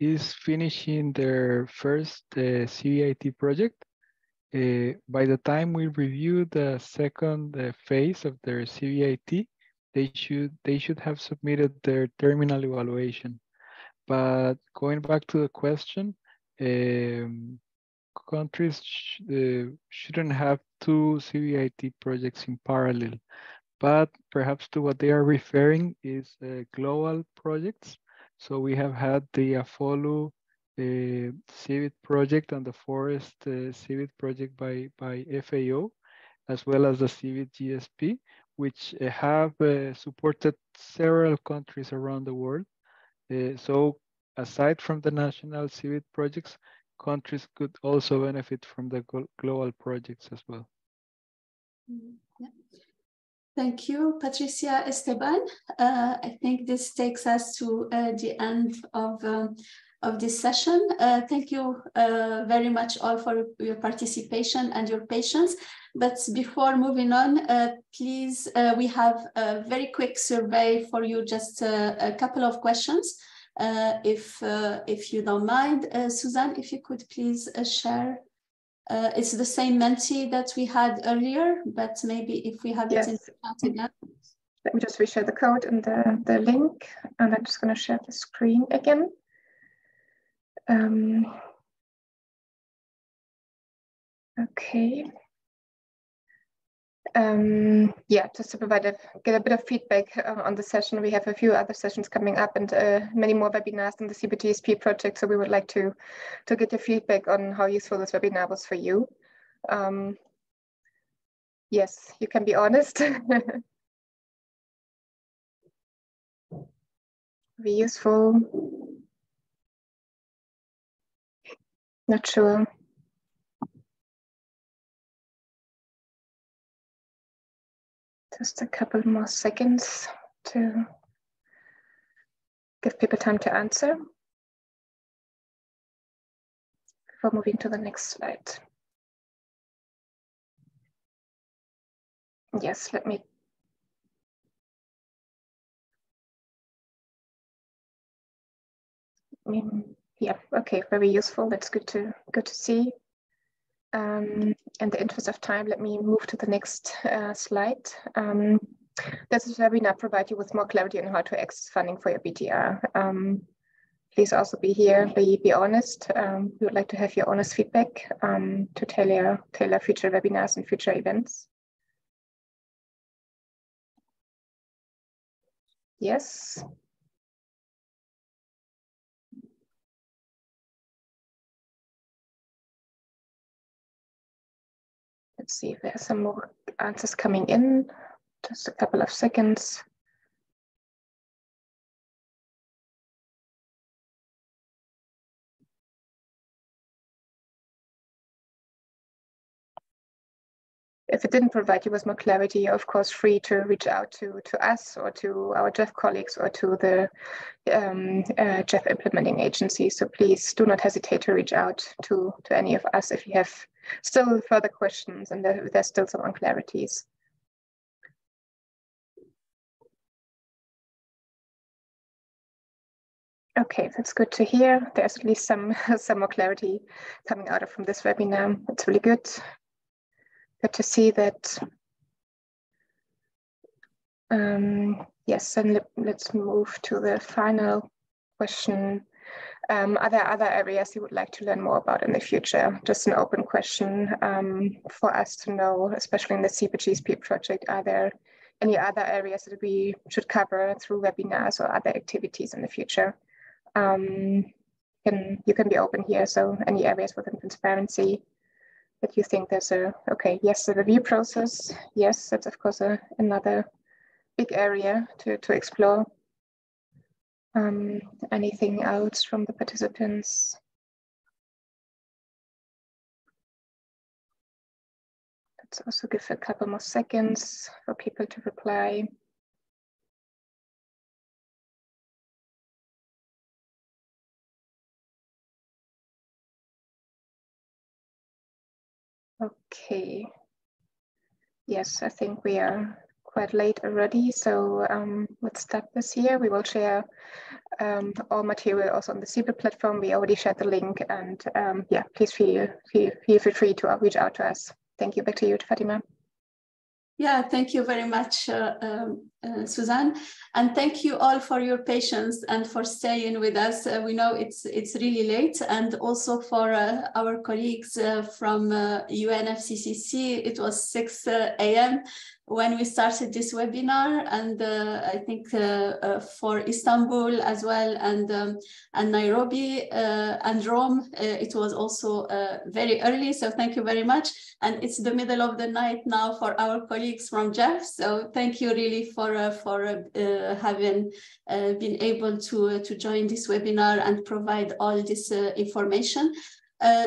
is finishing their first CBIT project, by the time we review the second phase of their CBIT, they should have submitted their terminal evaluation. But going back to the question, countries shouldn't have 2 CBIT projects in parallel, but perhaps to what they are referring is global projects. So we have had the Afolu CBIT project and the Forest CBIT project by FAO, as well as the CBIT GSP, which have supported several countries around the world. So aside from the national CBIT projects, countries could also benefit from the global projects as well. Yeah. Thank you, Patricia, Esteban. I think this takes us to the end of this session. Thank you very much all for your participation and your patience. But before moving on, please, we have a very quick survey for you, just a couple of questions. If you don't mind, Suzanne, if you could please share. It's the same Menti that we had earlier, but maybe if we have it in the chat again. Let me just reshare the code and the link, and I'm just going to share the screen again. Okay. Yeah, just to get a bit of feedback on the session. We have a few other sessions coming up and many more webinars on the CBTSP project. So we would like to get your feedback on how useful this webinar was for you. Yes, you can be honest. Be useful. Not sure. Just a couple more seconds to give people time to answer before moving to the next slide. Yes, let me. Yeah, okay, very useful. That's good to see. In the interest of time, let me move to the next slide. This webinar provide you with more clarity on how to access funding for your BTR. Please also be honest. We would like to have your honest feedback to tailor future webinars and future events. Yes. Let's see if there are some more answers coming in. Just a couple of seconds. If it didn't provide you with more clarity, you're of course free to reach out to us or to our GEF colleagues or to the GEF implementing agency. So please do not hesitate to reach out to any of us if you have still further questions and there's still some unclarities. Okay, that's good to hear. There's at least some more clarity coming out from this webinar. It's really good. Good to see that. Yes, and let's move to the final question. Are there other areas you would like to learn more about in the future? Just an open question for us to know, especially in the CPGSP project. Are there any other areas that we should cover through webinars or other activities in the future? You can be open here. So any areas within transparency that you think there's okay, yes, the review process. Yes, that's of course another big area to explore. Anything else from the participants? Let's also give a couple more seconds for people to reply. Okay. Yes, I think we are quite late already, so let's stop this here. We will share all material also on the CBIT platform. We already shared the link, and yeah, please feel free to reach out to us. Thank you. Back to you, Fatima. Yeah, thank you very much, Suzanne, and thank you all for your patience and for staying with us. We know it's really late, and also for our colleagues from UNFCCC, it was 6 a.m. when we started this webinar, and I think for Istanbul as well, and Nairobi and Rome, it was also very early. So thank you very much. And it's the middle of the night now for our colleagues from GEF. So thank you really for having been able to join this webinar and provide all this information.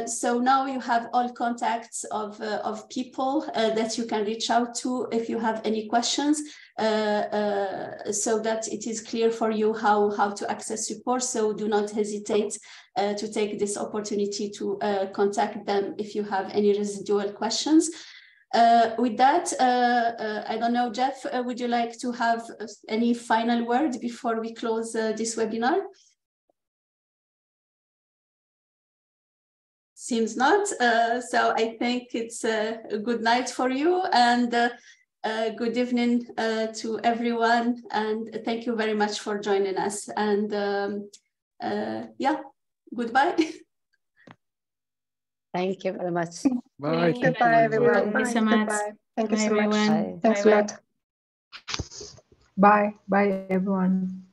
So now you have all contacts of people that you can reach out to if you have any questions, so that it is clear for you how to access support. So do not hesitate to take this opportunity to contact them if you have any residual questions. With that, I don't know, Jeff, would you like to have any final word before we close this webinar? Seems not. So I think it's a good night for you, and good evening to everyone. And thank you very much for joining us. And yeah, goodbye. Thank you very much. Bye. Goodbye, everyone. Thank you so much. Goodbye. Thank you so everyone. much. Thanks a Bye-bye. lot. Bye. Bye, everyone.